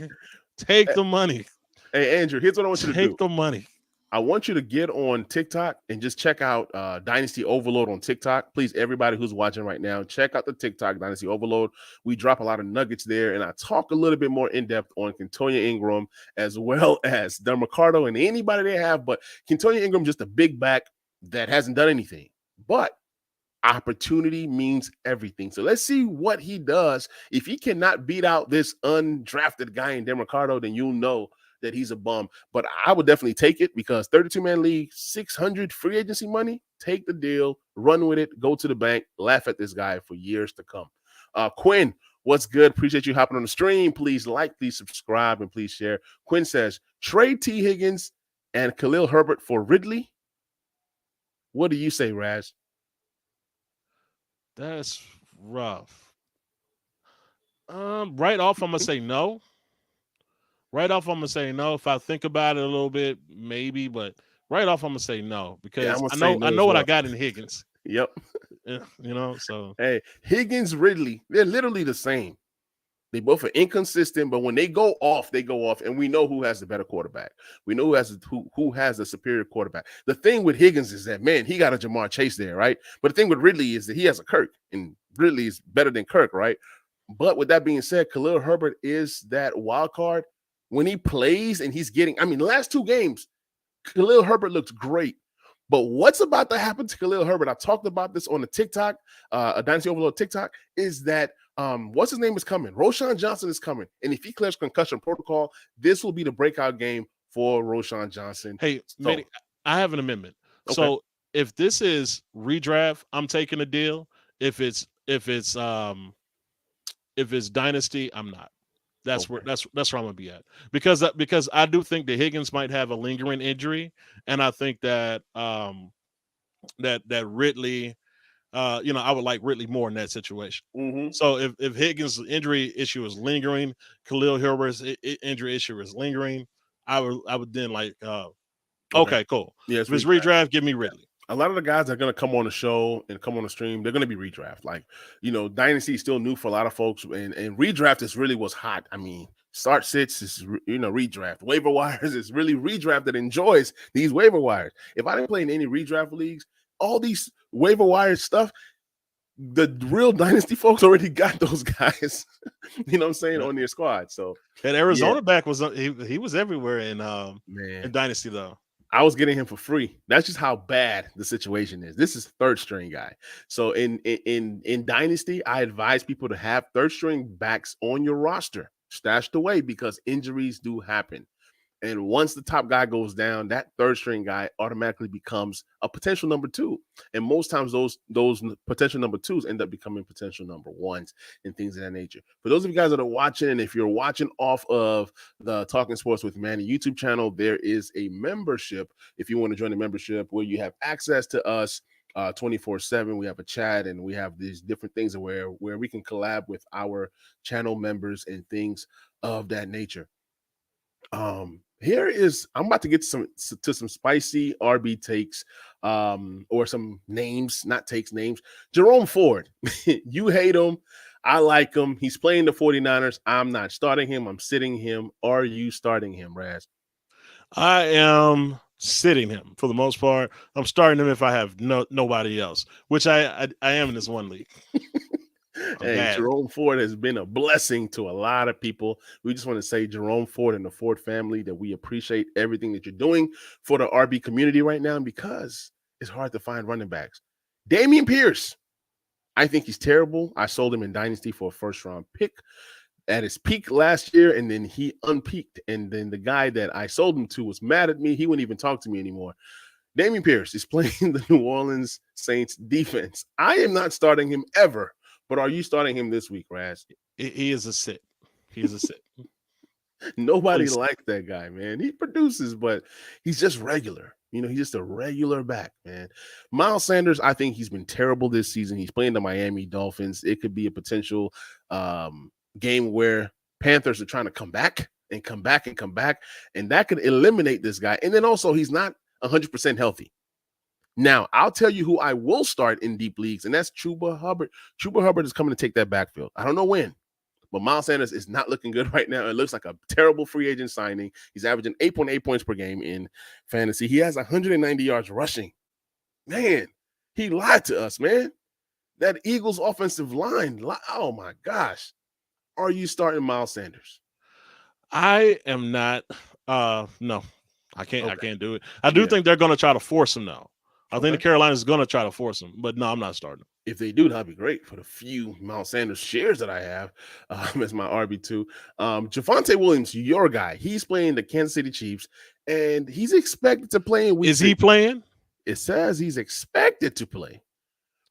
Take the money. Hey, Andrew, here's what I want you to do. Take the money. I want you to get on TikTok and just check out Dynasty Overload on TikTok. Please, everybody who's watching right now, check out the TikTok Dynasty Overload. We drop a lot of nuggets there, and I talk a little bit more in-depth on Kentonia Ingram as well as Demercado and anybody they have. But Kentonia Ingram, just a big back that hasn't done anything. But opportunity means everything. So let's see what he does. If he cannot beat out this undrafted guy in Demercado, then you'll know that he's a bum. But I would definitely take it because 32-man league, $600 free agency money, take the deal, run with it, go to the bank, laugh at this guy for years to come. Quinn, what's good? Appreciate you hopping on the stream. Please like, please subscribe, and please share. Quinn says, trade T. Higgins and Khalil Herbert for Ridley. What do you say, Raz? That's rough. Right off, I'm gonna say no. Right off, I'm gonna say no. If I think about it a little bit, maybe, but right off, I'm gonna say no Yeah, I'm because gonna I say know no as what I well. got in Higgins. Yep. So Hey, Higgins, Ridley, they're literally the same. They both are inconsistent, but when they go off, and we know who has the better quarterback. We know who has the superior quarterback. The thing with Higgins is that, man, he got a Jamar Chase there, right? But the thing with Ridley is that he has a Kirk, and Ridley is better than Kirk, right? But with that being said, Khalil Herbert is that wild card. When he plays and he's getting, I mean, the last 2 games, Khalil Herbert looks great. But what's about to happen to Khalil Herbert? I talked about this on the TikTok, a Dynasty Overload TikTok, is that what's his name is coming? Roshan Johnson is coming. And if he clears concussion protocol, this will be the breakout game for Roshan Johnson. Hey, So, I have an amendment. okay. So if this is redraft, I'm taking a deal. If it's dynasty, I'm not. That's where I'm gonna be at because I do think that Higgins might have a lingering injury, and I think that that Ridley, I would like Ridley more in that situation. Mm-hmm. So if Higgins' injury issue is lingering, Khalil Herbert's injury issue is lingering, I would then like, okay, cool. Yeah, if it's redraft, give me Ridley. A lot of the guys that are going to come on the show and come on the stream, they're going to be redraft. Like, Dynasty is still new for a lot of folks, and redraft is really what's hot. I mean, start sits is, redraft. Waiver wires is really redraft that enjoys these waiver wires. If I didn't play in any redraft leagues, all these waiver wire stuff, the real Dynasty folks already got those guys, what I'm saying, on their squad. So that Arizona back was he was everywhere in Dynasty though. I was getting him for free. That's just how bad the situation is. This is third string guy. So in Dynasty, I advise people to have third string backs on your roster, stashed away, because injuries do happen. And once the top guy goes down, that third string guy automatically becomes a potential number 2. And most times those potential number 2s end up becoming potential number 1s and things of that nature. For those of you guys that are watching, and if you're watching off of the Talking Sports with Manny YouTube channel, there is a membership. If you want to join the membership, where you have access to us 24/7, we have a chat, and we have these different things where we can collab with our channel members and things of that nature. I'm about to get to some spicy RB takes, or some names, not takes, names. Jerome Ford, you hate him. I like him. He's playing the 49ers. I'm not starting him. I'm sitting him. Are you starting him, Raz? I am sitting him for the most part. I'm starting him if I have nobody else, which I am in this one league. Hey, Jerome Ford has been a blessing to a lot of people. We just want to say, Jerome Ford and the Ford family, that we appreciate everything that you're doing for the RB community right now, because it's hard to find running backs. Dameon Pierce, I think he's terrible. I sold him in Dynasty for a first-round pick at his peak last year, and then he unpeaked. And then the guy that I sold him to was mad at me. He wouldn't even talk to me anymore. Dameon Pierce is playing the New Orleans Saints defense. I am not starting him ever. But are you starting him this week, Raz? He is a sit. He is a sit. Nobody likes that guy, man. He produces, but he's just regular. He's just a regular back, man. Miles Sanders, I think he's been terrible this season. He's playing the Miami Dolphins. It could be a potential game where Panthers are trying to come back, and that could eliminate this guy. And then also, he's not 100% healthy. Now, I'll tell you who I will start in deep leagues, and that's Chuba Hubbard. Chuba Hubbard is coming to take that backfield. I don't know when, but Miles Sanders is not looking good right now. It looks like a terrible free agent signing. He's averaging 8.8 points per game in fantasy. He has 190 yards rushing. Man, he lied to us, man. That Eagles offensive line, oh my gosh. Are you starting Miles Sanders? I am not. No, I can't. Okay. I can't do it. I do think they're going to try to force him now. I think the Carolinas is going to try to force him, but no, I'm not starting him. If they do, that'd be great for the few Miles Sanders shares that I have as my RB2. Javonte Williams, your guy, he's playing the Kansas City Chiefs, and he's expected to play in week 6. Is he playing? It says he's expected to play.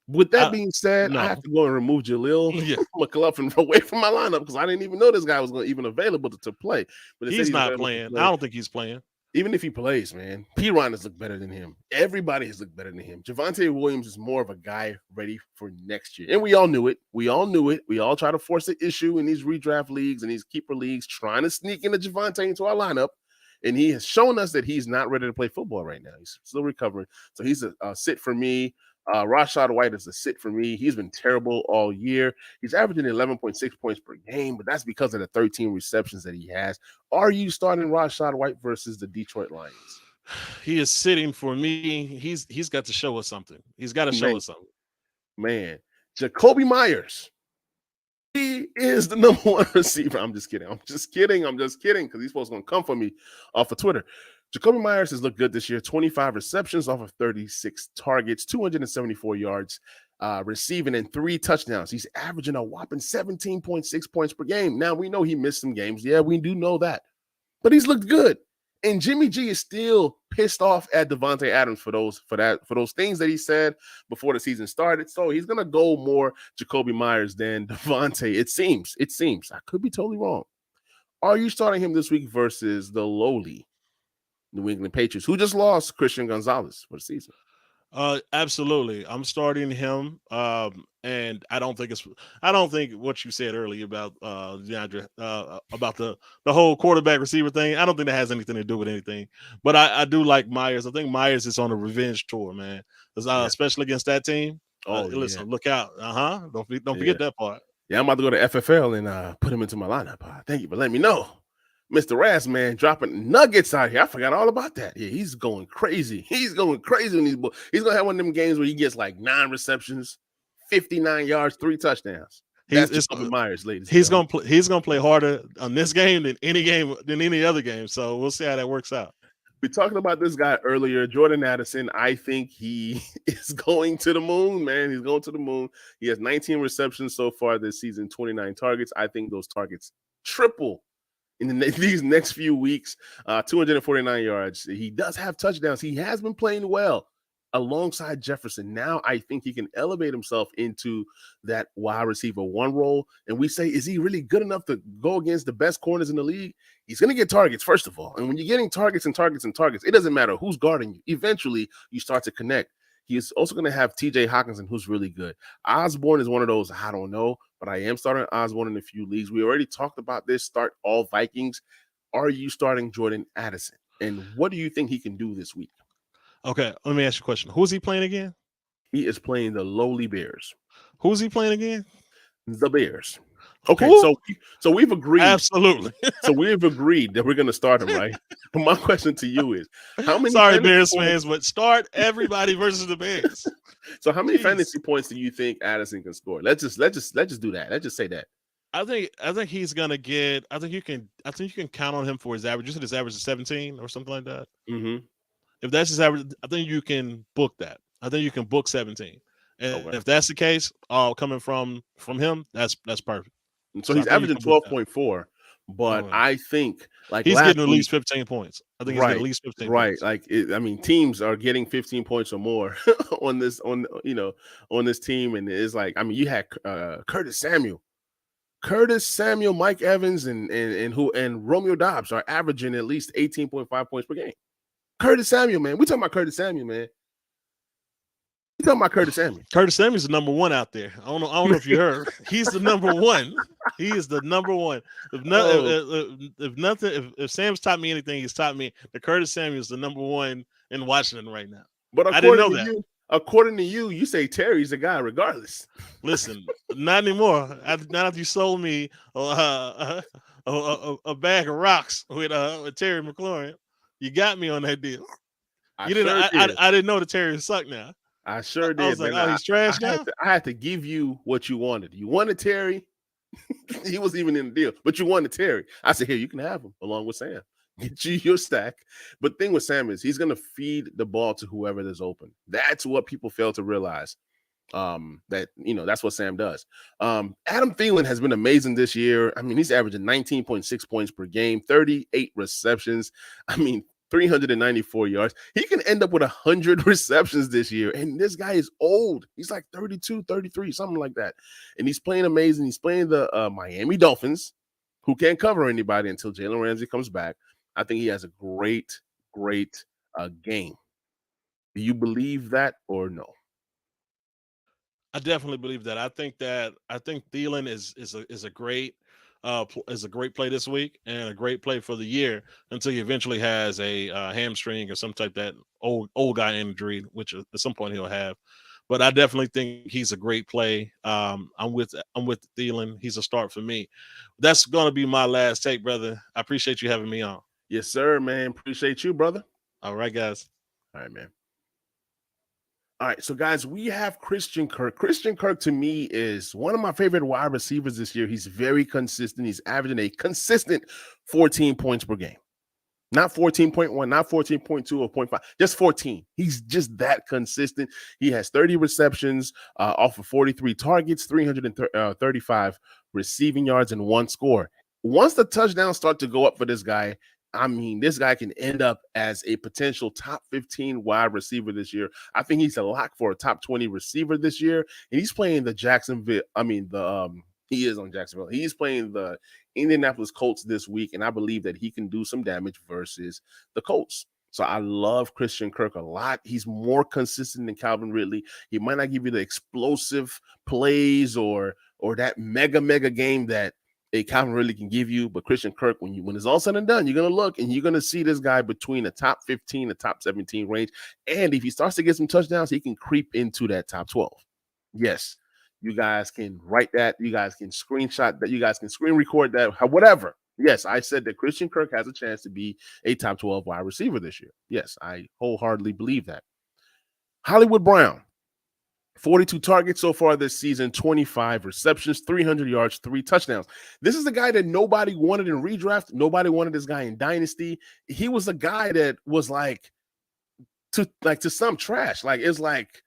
With that being said, I have to go and remove Jaleel McLaughlin away from my lineup, because I didn't even know this guy was even available to play. But he's not playing. I don't think he's playing. Even if he plays, man, P-Ron has looked better than him. Everybody has looked better than him. Javonte Williams is more of a guy ready for next year. And we all knew it. We all knew it. We all try to force the issue in these redraft leagues and these keeper leagues, trying to sneak into Javonte into our lineup. And he has shown us that he's not ready to play football right now. He's still recovering. So he's a sit for me. Rachaad White is a sit for me. He's been terrible all year. He's averaging 11.6 points per game, but that's because of the 13 receptions that he has. Are you starting Rachaad White versus the Detroit Lions? He is sitting for me. He's got to show us something. He's got to show us something. Man, Jakobi Meyers. He is the number one receiver. I'm just kidding. Because these folks going to come for me off of Twitter. Jakobi Meyers has looked good this year. 25 receptions off of 36 targets, 274 yards receiving, and 3 touchdowns. He's averaging a whopping 17.6 points per game. Now, we know he missed some games. Yeah, we do know that. But he's looked good. And Jimmy G is still pissed off at Davante Adams for those things that he said before the season started. So he's gonna go more Jakobi Meyers than Davante. It seems. I could be totally wrong. Are you starting him this week versus the lowly New England Patriots, who just lost Christian Gonzalez for the season? Absolutely. I'm starting him. And I don't think what you said earlier about DeAndre, about the whole quarterback receiver thing. I don't think that has anything to do with anything. But I do like Myers. I think Myers is on a revenge tour, man. Especially against that team. Listen, look out. Don't forget that part. Yeah, I'm about to go to FFL and put him into my lineup. Thank you for letting me know. Mr. Raz, man, dropping nuggets out here. I forgot all about that. Yeah, he's going crazy. He's going crazy in these books. He's going to have one of them games where he gets like 9 receptions, 59 yards, 3 touchdowns. That's Jakobi Meyers, ladies. He's going to play harder on this game than any other game. So we'll see how that works out. We talked about this guy earlier, Jordan Addison. I think he is going to the moon, man. He's going to the moon. He has 19 receptions so far this season, 29 targets. I think those targets triple in these next few weeks. 249 yards. He does have touchdowns. He has been playing well alongside Jefferson. Now I think he can elevate himself into that wide receiver 1 role. And we say, is he really good enough to go against the best corners in the league? He's going to get targets, first of all. And when you're getting targets, it doesn't matter who's guarding you. Eventually, you start to connect. He is also going to have TJ Hockenson, who's really good. Osborne is one of those, I don't know, but I am starting Osborne in a few leagues. We already talked about this, start all Vikings. Are you starting Jordan Addison? And what do you think he can do this week? Okay, let me ask you a question. Who's he playing again? He is playing the lowly Bears. Who's he playing again? The Bears. Okay, so we've agreed. Absolutely. So we've agreed that we're going to start him, right? But my question to you is, how many? Sorry, Bears fans, but start everybody versus the Bears. So how many fantasy points do you think Addison can score? Let's just do that. Let's just say that. I think he's gonna get. I think you can count on him for his average. You said his average is 17 or something like that. Mm-hmm. If that's his average, I think you can book that. I think you can book 17. And if that's the case, coming from him, that's perfect. So he's averaging 12.4, but I think he's getting at least 15 points. I think he's getting at least 15 points. Like teams are getting 15 points or more on this team, and it's like, I mean, you had Curtis Samuel, Mike Evans, and Romeo Doubs are averaging at least 18.5 points per game. Curtis Samuel, man. We're talking about Curtis Samuel, man. We're talking about Curtis Samuel. Curtis Samuel's the number 1 out there. I don't know if you heard. He's the number 1. He is the number 1. If Sam's taught me anything, he's taught me that Curtis Samuel is the number 1 in Washington right now. But I didn't know that. According to you, you say Terry's the guy regardless. Listen, not anymore. Not after you sold me a bag of rocks with Terry McLaurin. You got me on that deal. I didn't know that Terry sucked now. I sure did. I was like, he's trash now? I had to give you what you wanted. You wanted Terry. He wasn't even in the deal, but you wanted Terry. I said, here, you can have him along with Sam. Get you your stack. But the thing with Sam is he's going to feed the ball to whoever is open. That's what people fail to realize. That's what Sam does. Adam Thielen has been amazing this year. I mean, he's averaging 19.6 points per game, 38 receptions. 394 yards. He can end up with 100 receptions this year. And this guy is old. He's like 32, 33, something like that. And he's playing amazing. He's playing the Miami Dolphins, who can't cover anybody until Jalen Ramsey comes back. I think he has a great great game. Do you believe that or no? I definitely believe that. I think Thielen is a great is a great play this week and a great play for the year until he eventually has a hamstring or some type that old guy injury, which at some point he'll have. But I definitely think he's a great play. I'm with Thielen. He's a start for me. That's gonna be my last take, brother. I appreciate you having me on. Yes, sir, man. Appreciate you, brother. All right, guys. All right, man. All right, so guys, we have Christian Kirk. Christian Kirk to me is one of my favorite wide receivers this year. He's very consistent. He's averaging a consistent 14 points per game. Not 14.1, not 14.2 or zero point 0.5, just 14. He's just that consistent. He has 30 receptions off of 43 targets, 335 receiving yards, and 1 score. Once the touchdowns start to go up for this guy, I mean, this guy can end up as a potential top 15 wide receiver this year. I think he's a lock for a top 20 receiver this year. And he's playing the Jacksonville. I mean, he is on Jacksonville. He's playing the Indianapolis Colts this week, and I believe that he can do some damage versus the Colts. So I love Christian Kirk a lot. He's more consistent than Calvin Ridley. He might not give you the explosive plays or that mega game that a Calvin Ridley can give you, but Christian Kirk, when it's all said and done, you're gonna look and you're gonna see this guy between the top 15, the top 17 range. And if he starts to get some touchdowns, he can creep into that top 12. Yes, you guys can write that, you guys can screenshot that, you guys can screen record that, whatever. Yes, I said that Christian Kirk has a chance to be a top 12 wide receiver this year. Yes, I wholeheartedly believe that. Hollywood Brown, 42 targets so far this season, 25 receptions, 300 yards, 3 touchdowns. This is the guy that nobody wanted in redraft. Nobody wanted this guy in Dynasty. He was a guy that was like to some trash. Like it's like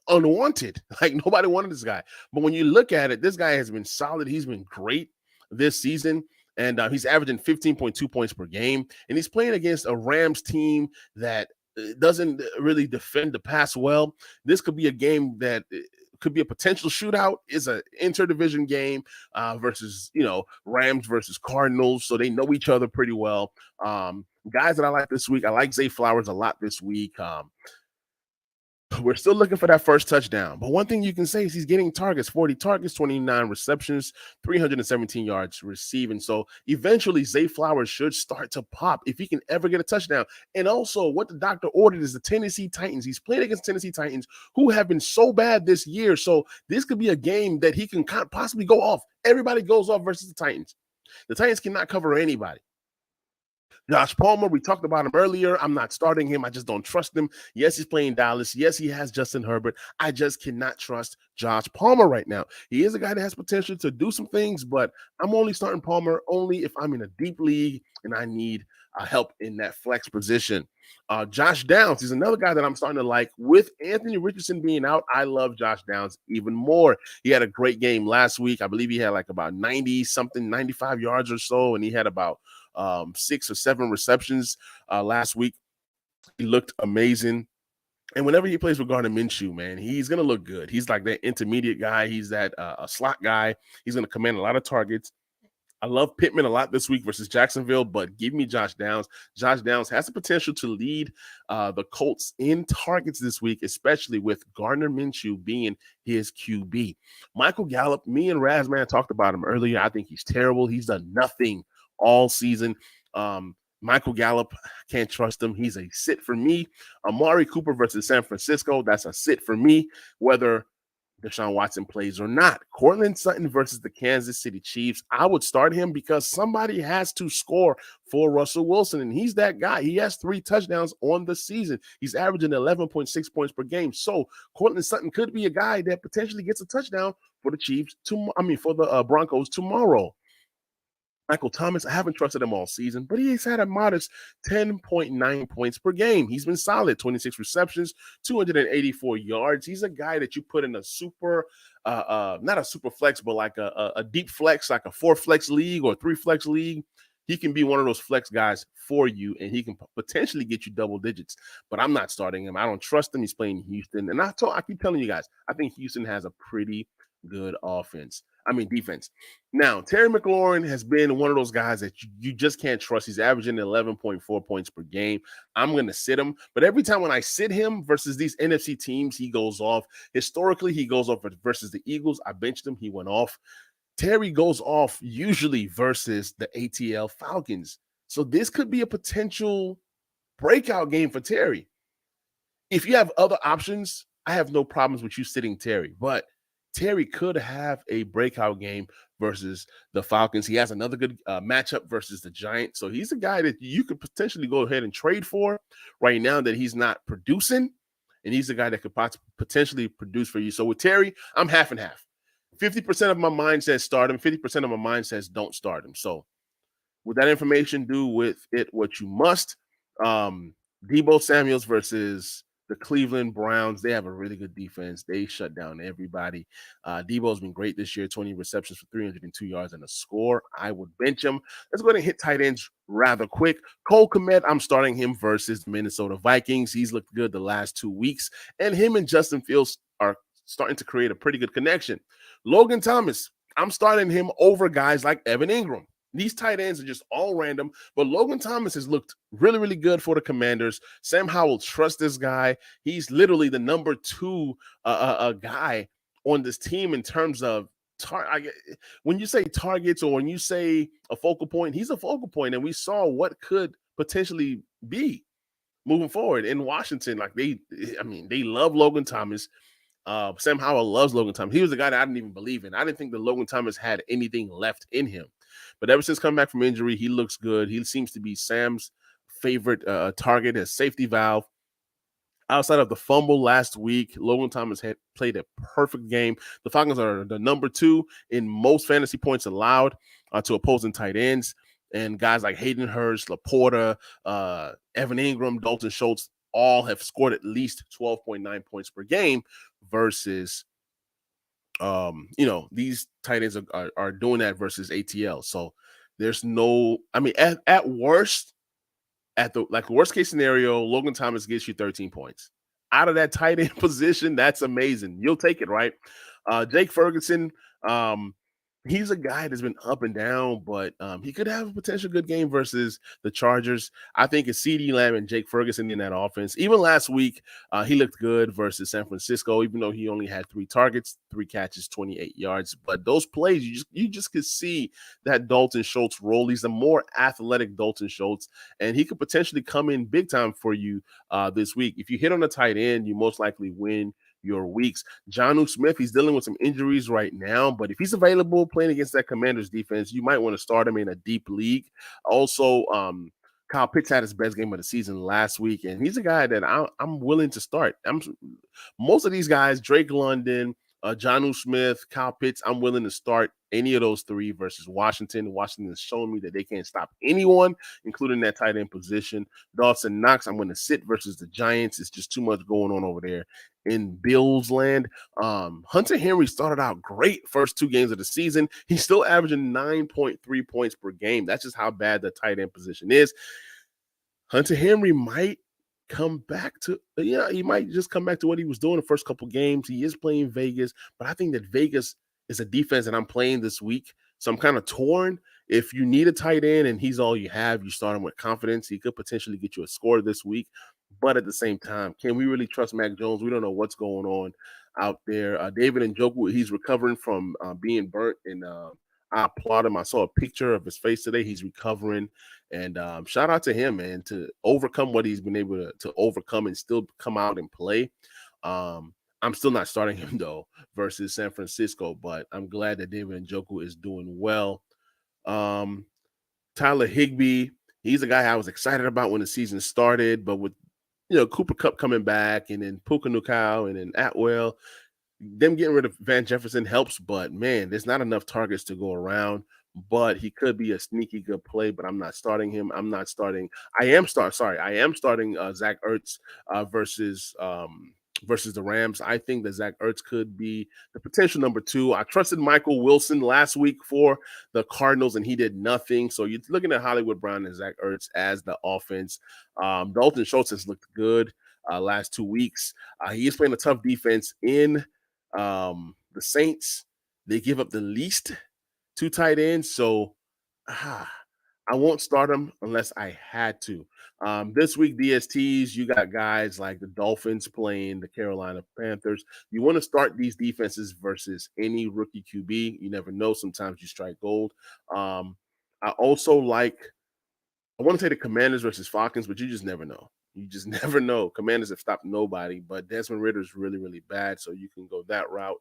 unwanted. Like nobody wanted this guy. But when you look at it, this guy has been solid. He's been great this season. And he's averaging 15.2 points per game. And he's playing against a Rams team that doesn't really defend the pass well. This could be a game that could be a potential shootout. Is an interdivision game versus Rams versus Cardinals, so they know each other pretty well. Guys that I like this week, I like Zay Flowers a lot this week. We're still looking for that first touchdown. But one thing you can say is he's getting targets, 40 targets, 29 receptions, 317 yards receiving. So eventually Zay Flowers should start to pop if he can ever get a touchdown. And also what the doctor ordered is the Tennessee Titans. He's playing against Tennessee Titans who have been so bad this year. So this could be a game that he can possibly go off. Everybody goes off versus the Titans. The Titans cannot cover anybody. Josh Palmer, we talked about him earlier. I'm not starting him. I just don't trust him. Yes, he's playing Dallas. Yes, he has Justin Herbert. I just cannot trust Josh Palmer right now. He is a guy that has potential to do some things, but I'm only starting Palmer only if I'm in a deep league and I need help in that flex position. Josh Downs is another guy that I'm starting to like. With Anthony Richardson being out, I love Josh Downs even more. He had a great game last week. I believe he had like about 90-something, 95 yards or so, and he had about 6 or 7 receptions last week. He looked amazing. And whenever he plays with Gardner Minshew, man, he's going to look good. He's like that intermediate guy. He's that a slot guy. He's going to command a lot of targets. I love Pittman a lot this week versus Jacksonville, but give me Josh Downs. Josh Downs has the potential to lead the Colts in targets this week, especially with Gardner Minshew being his QB. Michael Gallup, me and Razman talked about him earlier. I think he's terrible. He's done nothing all season. Michael Gallup, can't trust him. He's a sit for me. Amari Cooper versus San Francisco, that's a sit for me, whether Deshaun Watson plays or not. Courtland Sutton versus the Kansas City Chiefs. I would start him because somebody has to score for Russell Wilson, and he's that guy. He has 3 touchdowns on the season. He's averaging 11.6 points per game. So Courtland Sutton could be a guy that potentially gets a touchdown for the Chiefs. For the Broncos tomorrow. Michael Thomas, I haven't trusted him all season, but he's had a modest 10.9 points per game. He's been solid, 26 receptions, 284 yards. He's a guy that you put in a super, not a super flex, but like a deep flex, like a 4-flex league or 3-flex league. He can be one of those flex guys for you, and he can potentially get you double digits. But I'm not starting him. I don't trust him. He's playing Houston. And I keep telling you guys, I think Houston has a pretty good offense. defense. Now, Terry McLaurin has been one of those guys that you just can't trust. He's averaging 11.4 points per game. I'm going to sit him. But every time when I sit him versus these NFC teams, he goes off. Historically, he goes off versus the Eagles. I benched him. He went off. Terry goes off usually versus the ATL Falcons. So this could be a potential breakout game for Terry. If you have other options, I have no problems with you sitting Terry. But Terry could have a breakout game versus the Falcons. He has another good matchup versus the Giants. So he's a guy that you could potentially go ahead and trade for right now that he's not producing. And he's a guy that could potentially produce for you. So with Terry, I'm half and half. 50% of my mind says start him. 50% of my mind says don't start him. So with that information, do with it what you must. Deebo Samuels versus the Cleveland Browns. They have a really good defense. They shut down everybody. Deebo's been great this year, 20 receptions for 302 yards and a score. I would bench him. Let's go ahead and hit tight ends rather quick. Cole Kmet, I'm starting him versus the Minnesota Vikings. He's looked good the last 2 weeks, and him and Justin Fields are starting to create a pretty good connection. Logan Thomas, I'm starting him over guys like Evan Ingram. These tight ends are just all random, but Logan Thomas has looked really, really good for the Commanders. Sam Howell trusts this guy. He's literally the number 2 guy on this team in terms of when you say targets or when you say a focal point, he's a focal point, and we saw what could potentially be moving forward in Washington. Like they love Logan Thomas. Sam Howell loves Logan Thomas. He was the guy that I didn't even believe in. I didn't think that Logan Thomas had anything left in him. But ever since coming back from injury, he looks good. He seems to be Sam's favorite target as safety valve. Outside of the fumble last week, Logan Thomas had played a perfect game. The Falcons are the number 2 in most fantasy points allowed to opposing tight ends. And guys like Hayden Hurst, Laporta, Evan Ingram, Dalton Schultz all have scored at least 12.9 points per game versus these tight ends are doing that versus ATL. So there's no, at worst, the worst case scenario, Logan Thomas gets you 13 points out of that tight end position. That's amazing. You'll take it, right? Jake Ferguson, he's a guy that's been up and down, but he could have a potential good game versus the Chargers. I think it's CeeDee Lamb and Jake Ferguson in that offense. Even last week, he looked good versus San Francisco, even though he only had 3 targets, 3 catches, 28 yards. But those plays, you just could see that Dalton Schultz role. He's a more athletic Dalton Schultz, and he could potentially come in big time for you this week. If you hit on the tight end, you most likely win your weeks. Jonnu Smith, he's dealing with some injuries right now, but if he's available playing against that Commanders defense, you might want to start him in a deep league. Also, Kyle Pitts had his best game of the season last week, and he's a guy that I'm willing to start. Most of these guys, Drake London, Jonnu Smith, Kyle Pitts, I'm willing to start any of those 3 versus Washington. Washington has shown me that they can't stop anyone, including that tight end position. Dawson Knox, I'm going to sit versus the Giants. It's just too much going on over there in Bills land. Hunter Henry started out great first 2 games of the season. He's still averaging 9.3 points per game. That's just how bad the tight end position is. Hunter Henry might come back to, he might just come back to what he was doing the first couple games. He is playing Vegas, but I think that Vegas is a defense that I'm playing this week. So I'm kind of torn. If you need a tight end and he's all you have, you start him with confidence. He could potentially get you a score this week. But at the same time, can we really trust Mac Jones? We don't know what's going on out there. David Njoku, he's recovering from being burnt, and I applaud him. I saw a picture of his face today. He's recovering, and shout out to him, man, to overcome what he's been able to overcome and still come out and play. I'm still not starting him, though, versus San Francisco, but I'm glad that David Njoku is doing well. Tyler Higbee, he's a guy I was excited about when the season started, but with Cooper Kupp coming back, and then Puka Nacua, and then Atwell, them getting rid of Van Jefferson helps, but man, there's not enough targets to go around. But he could be a sneaky good play, but I'm not starting him. I am starting Zach Ertz versus the Rams. I think that Zach Ertz could be the potential number 2. I trusted Michael Wilson last week for the Cardinals, and he did nothing. So you're looking at Hollywood Brown and Zach Ertz as the offense. Dalton Schultz has looked good last 2 weeks. He is playing a tough defense in the Saints. They give up the least 2 tight ends, so I won't start them unless I had to. This week, DSTs, you got guys like the Dolphins playing the Carolina Panthers. You want to start these defenses versus any rookie QB. You never know. Sometimes you strike gold. I also like, I want to say the Commanders versus Falcons, but you just never know. You just never know. Commanders have stopped nobody, but Desmond Ritter is really, really bad. So you can go that route.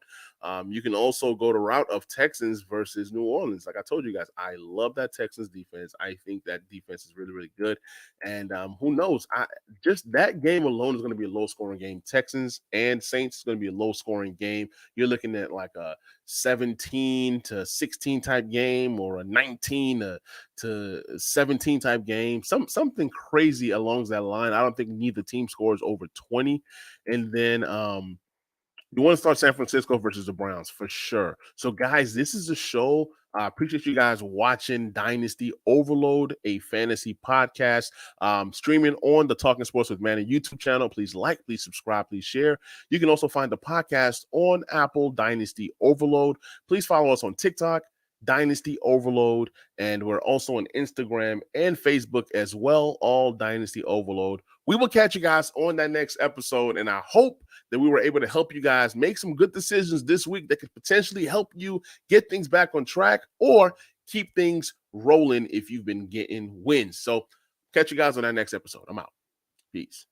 You can also go the route of Texans versus New Orleans. Like I told you guys, I love that Texans defense. I think that defense is really, really good. And who knows? Just that game alone is going to be a low scoring game. Texans and Saints is going to be a low scoring game. You're looking at like a 17 to 16 type game or a 19 to 17 type game, something crazy along that line. I don't think neither team scores over 20. And then you want to start San Francisco versus the Browns for sure. So, guys, this is a show. I appreciate you guys watching Dynasty Overload, a fantasy podcast, streaming on the Talking Sports with Manny YouTube channel. Please like, please subscribe, please share. You can also find the podcast on Apple, Dynasty Overload. Please follow us on TikTok, Dynasty Overload, and we're also on Instagram and Facebook as well, all Dynasty Overload. We will catch you guys on that next episode, and I hope that we were able to help you guys make some good decisions this week that could potentially help you get things back on track or keep things rolling if you've been getting wins. So catch you guys on that next episode. I'm out. Peace.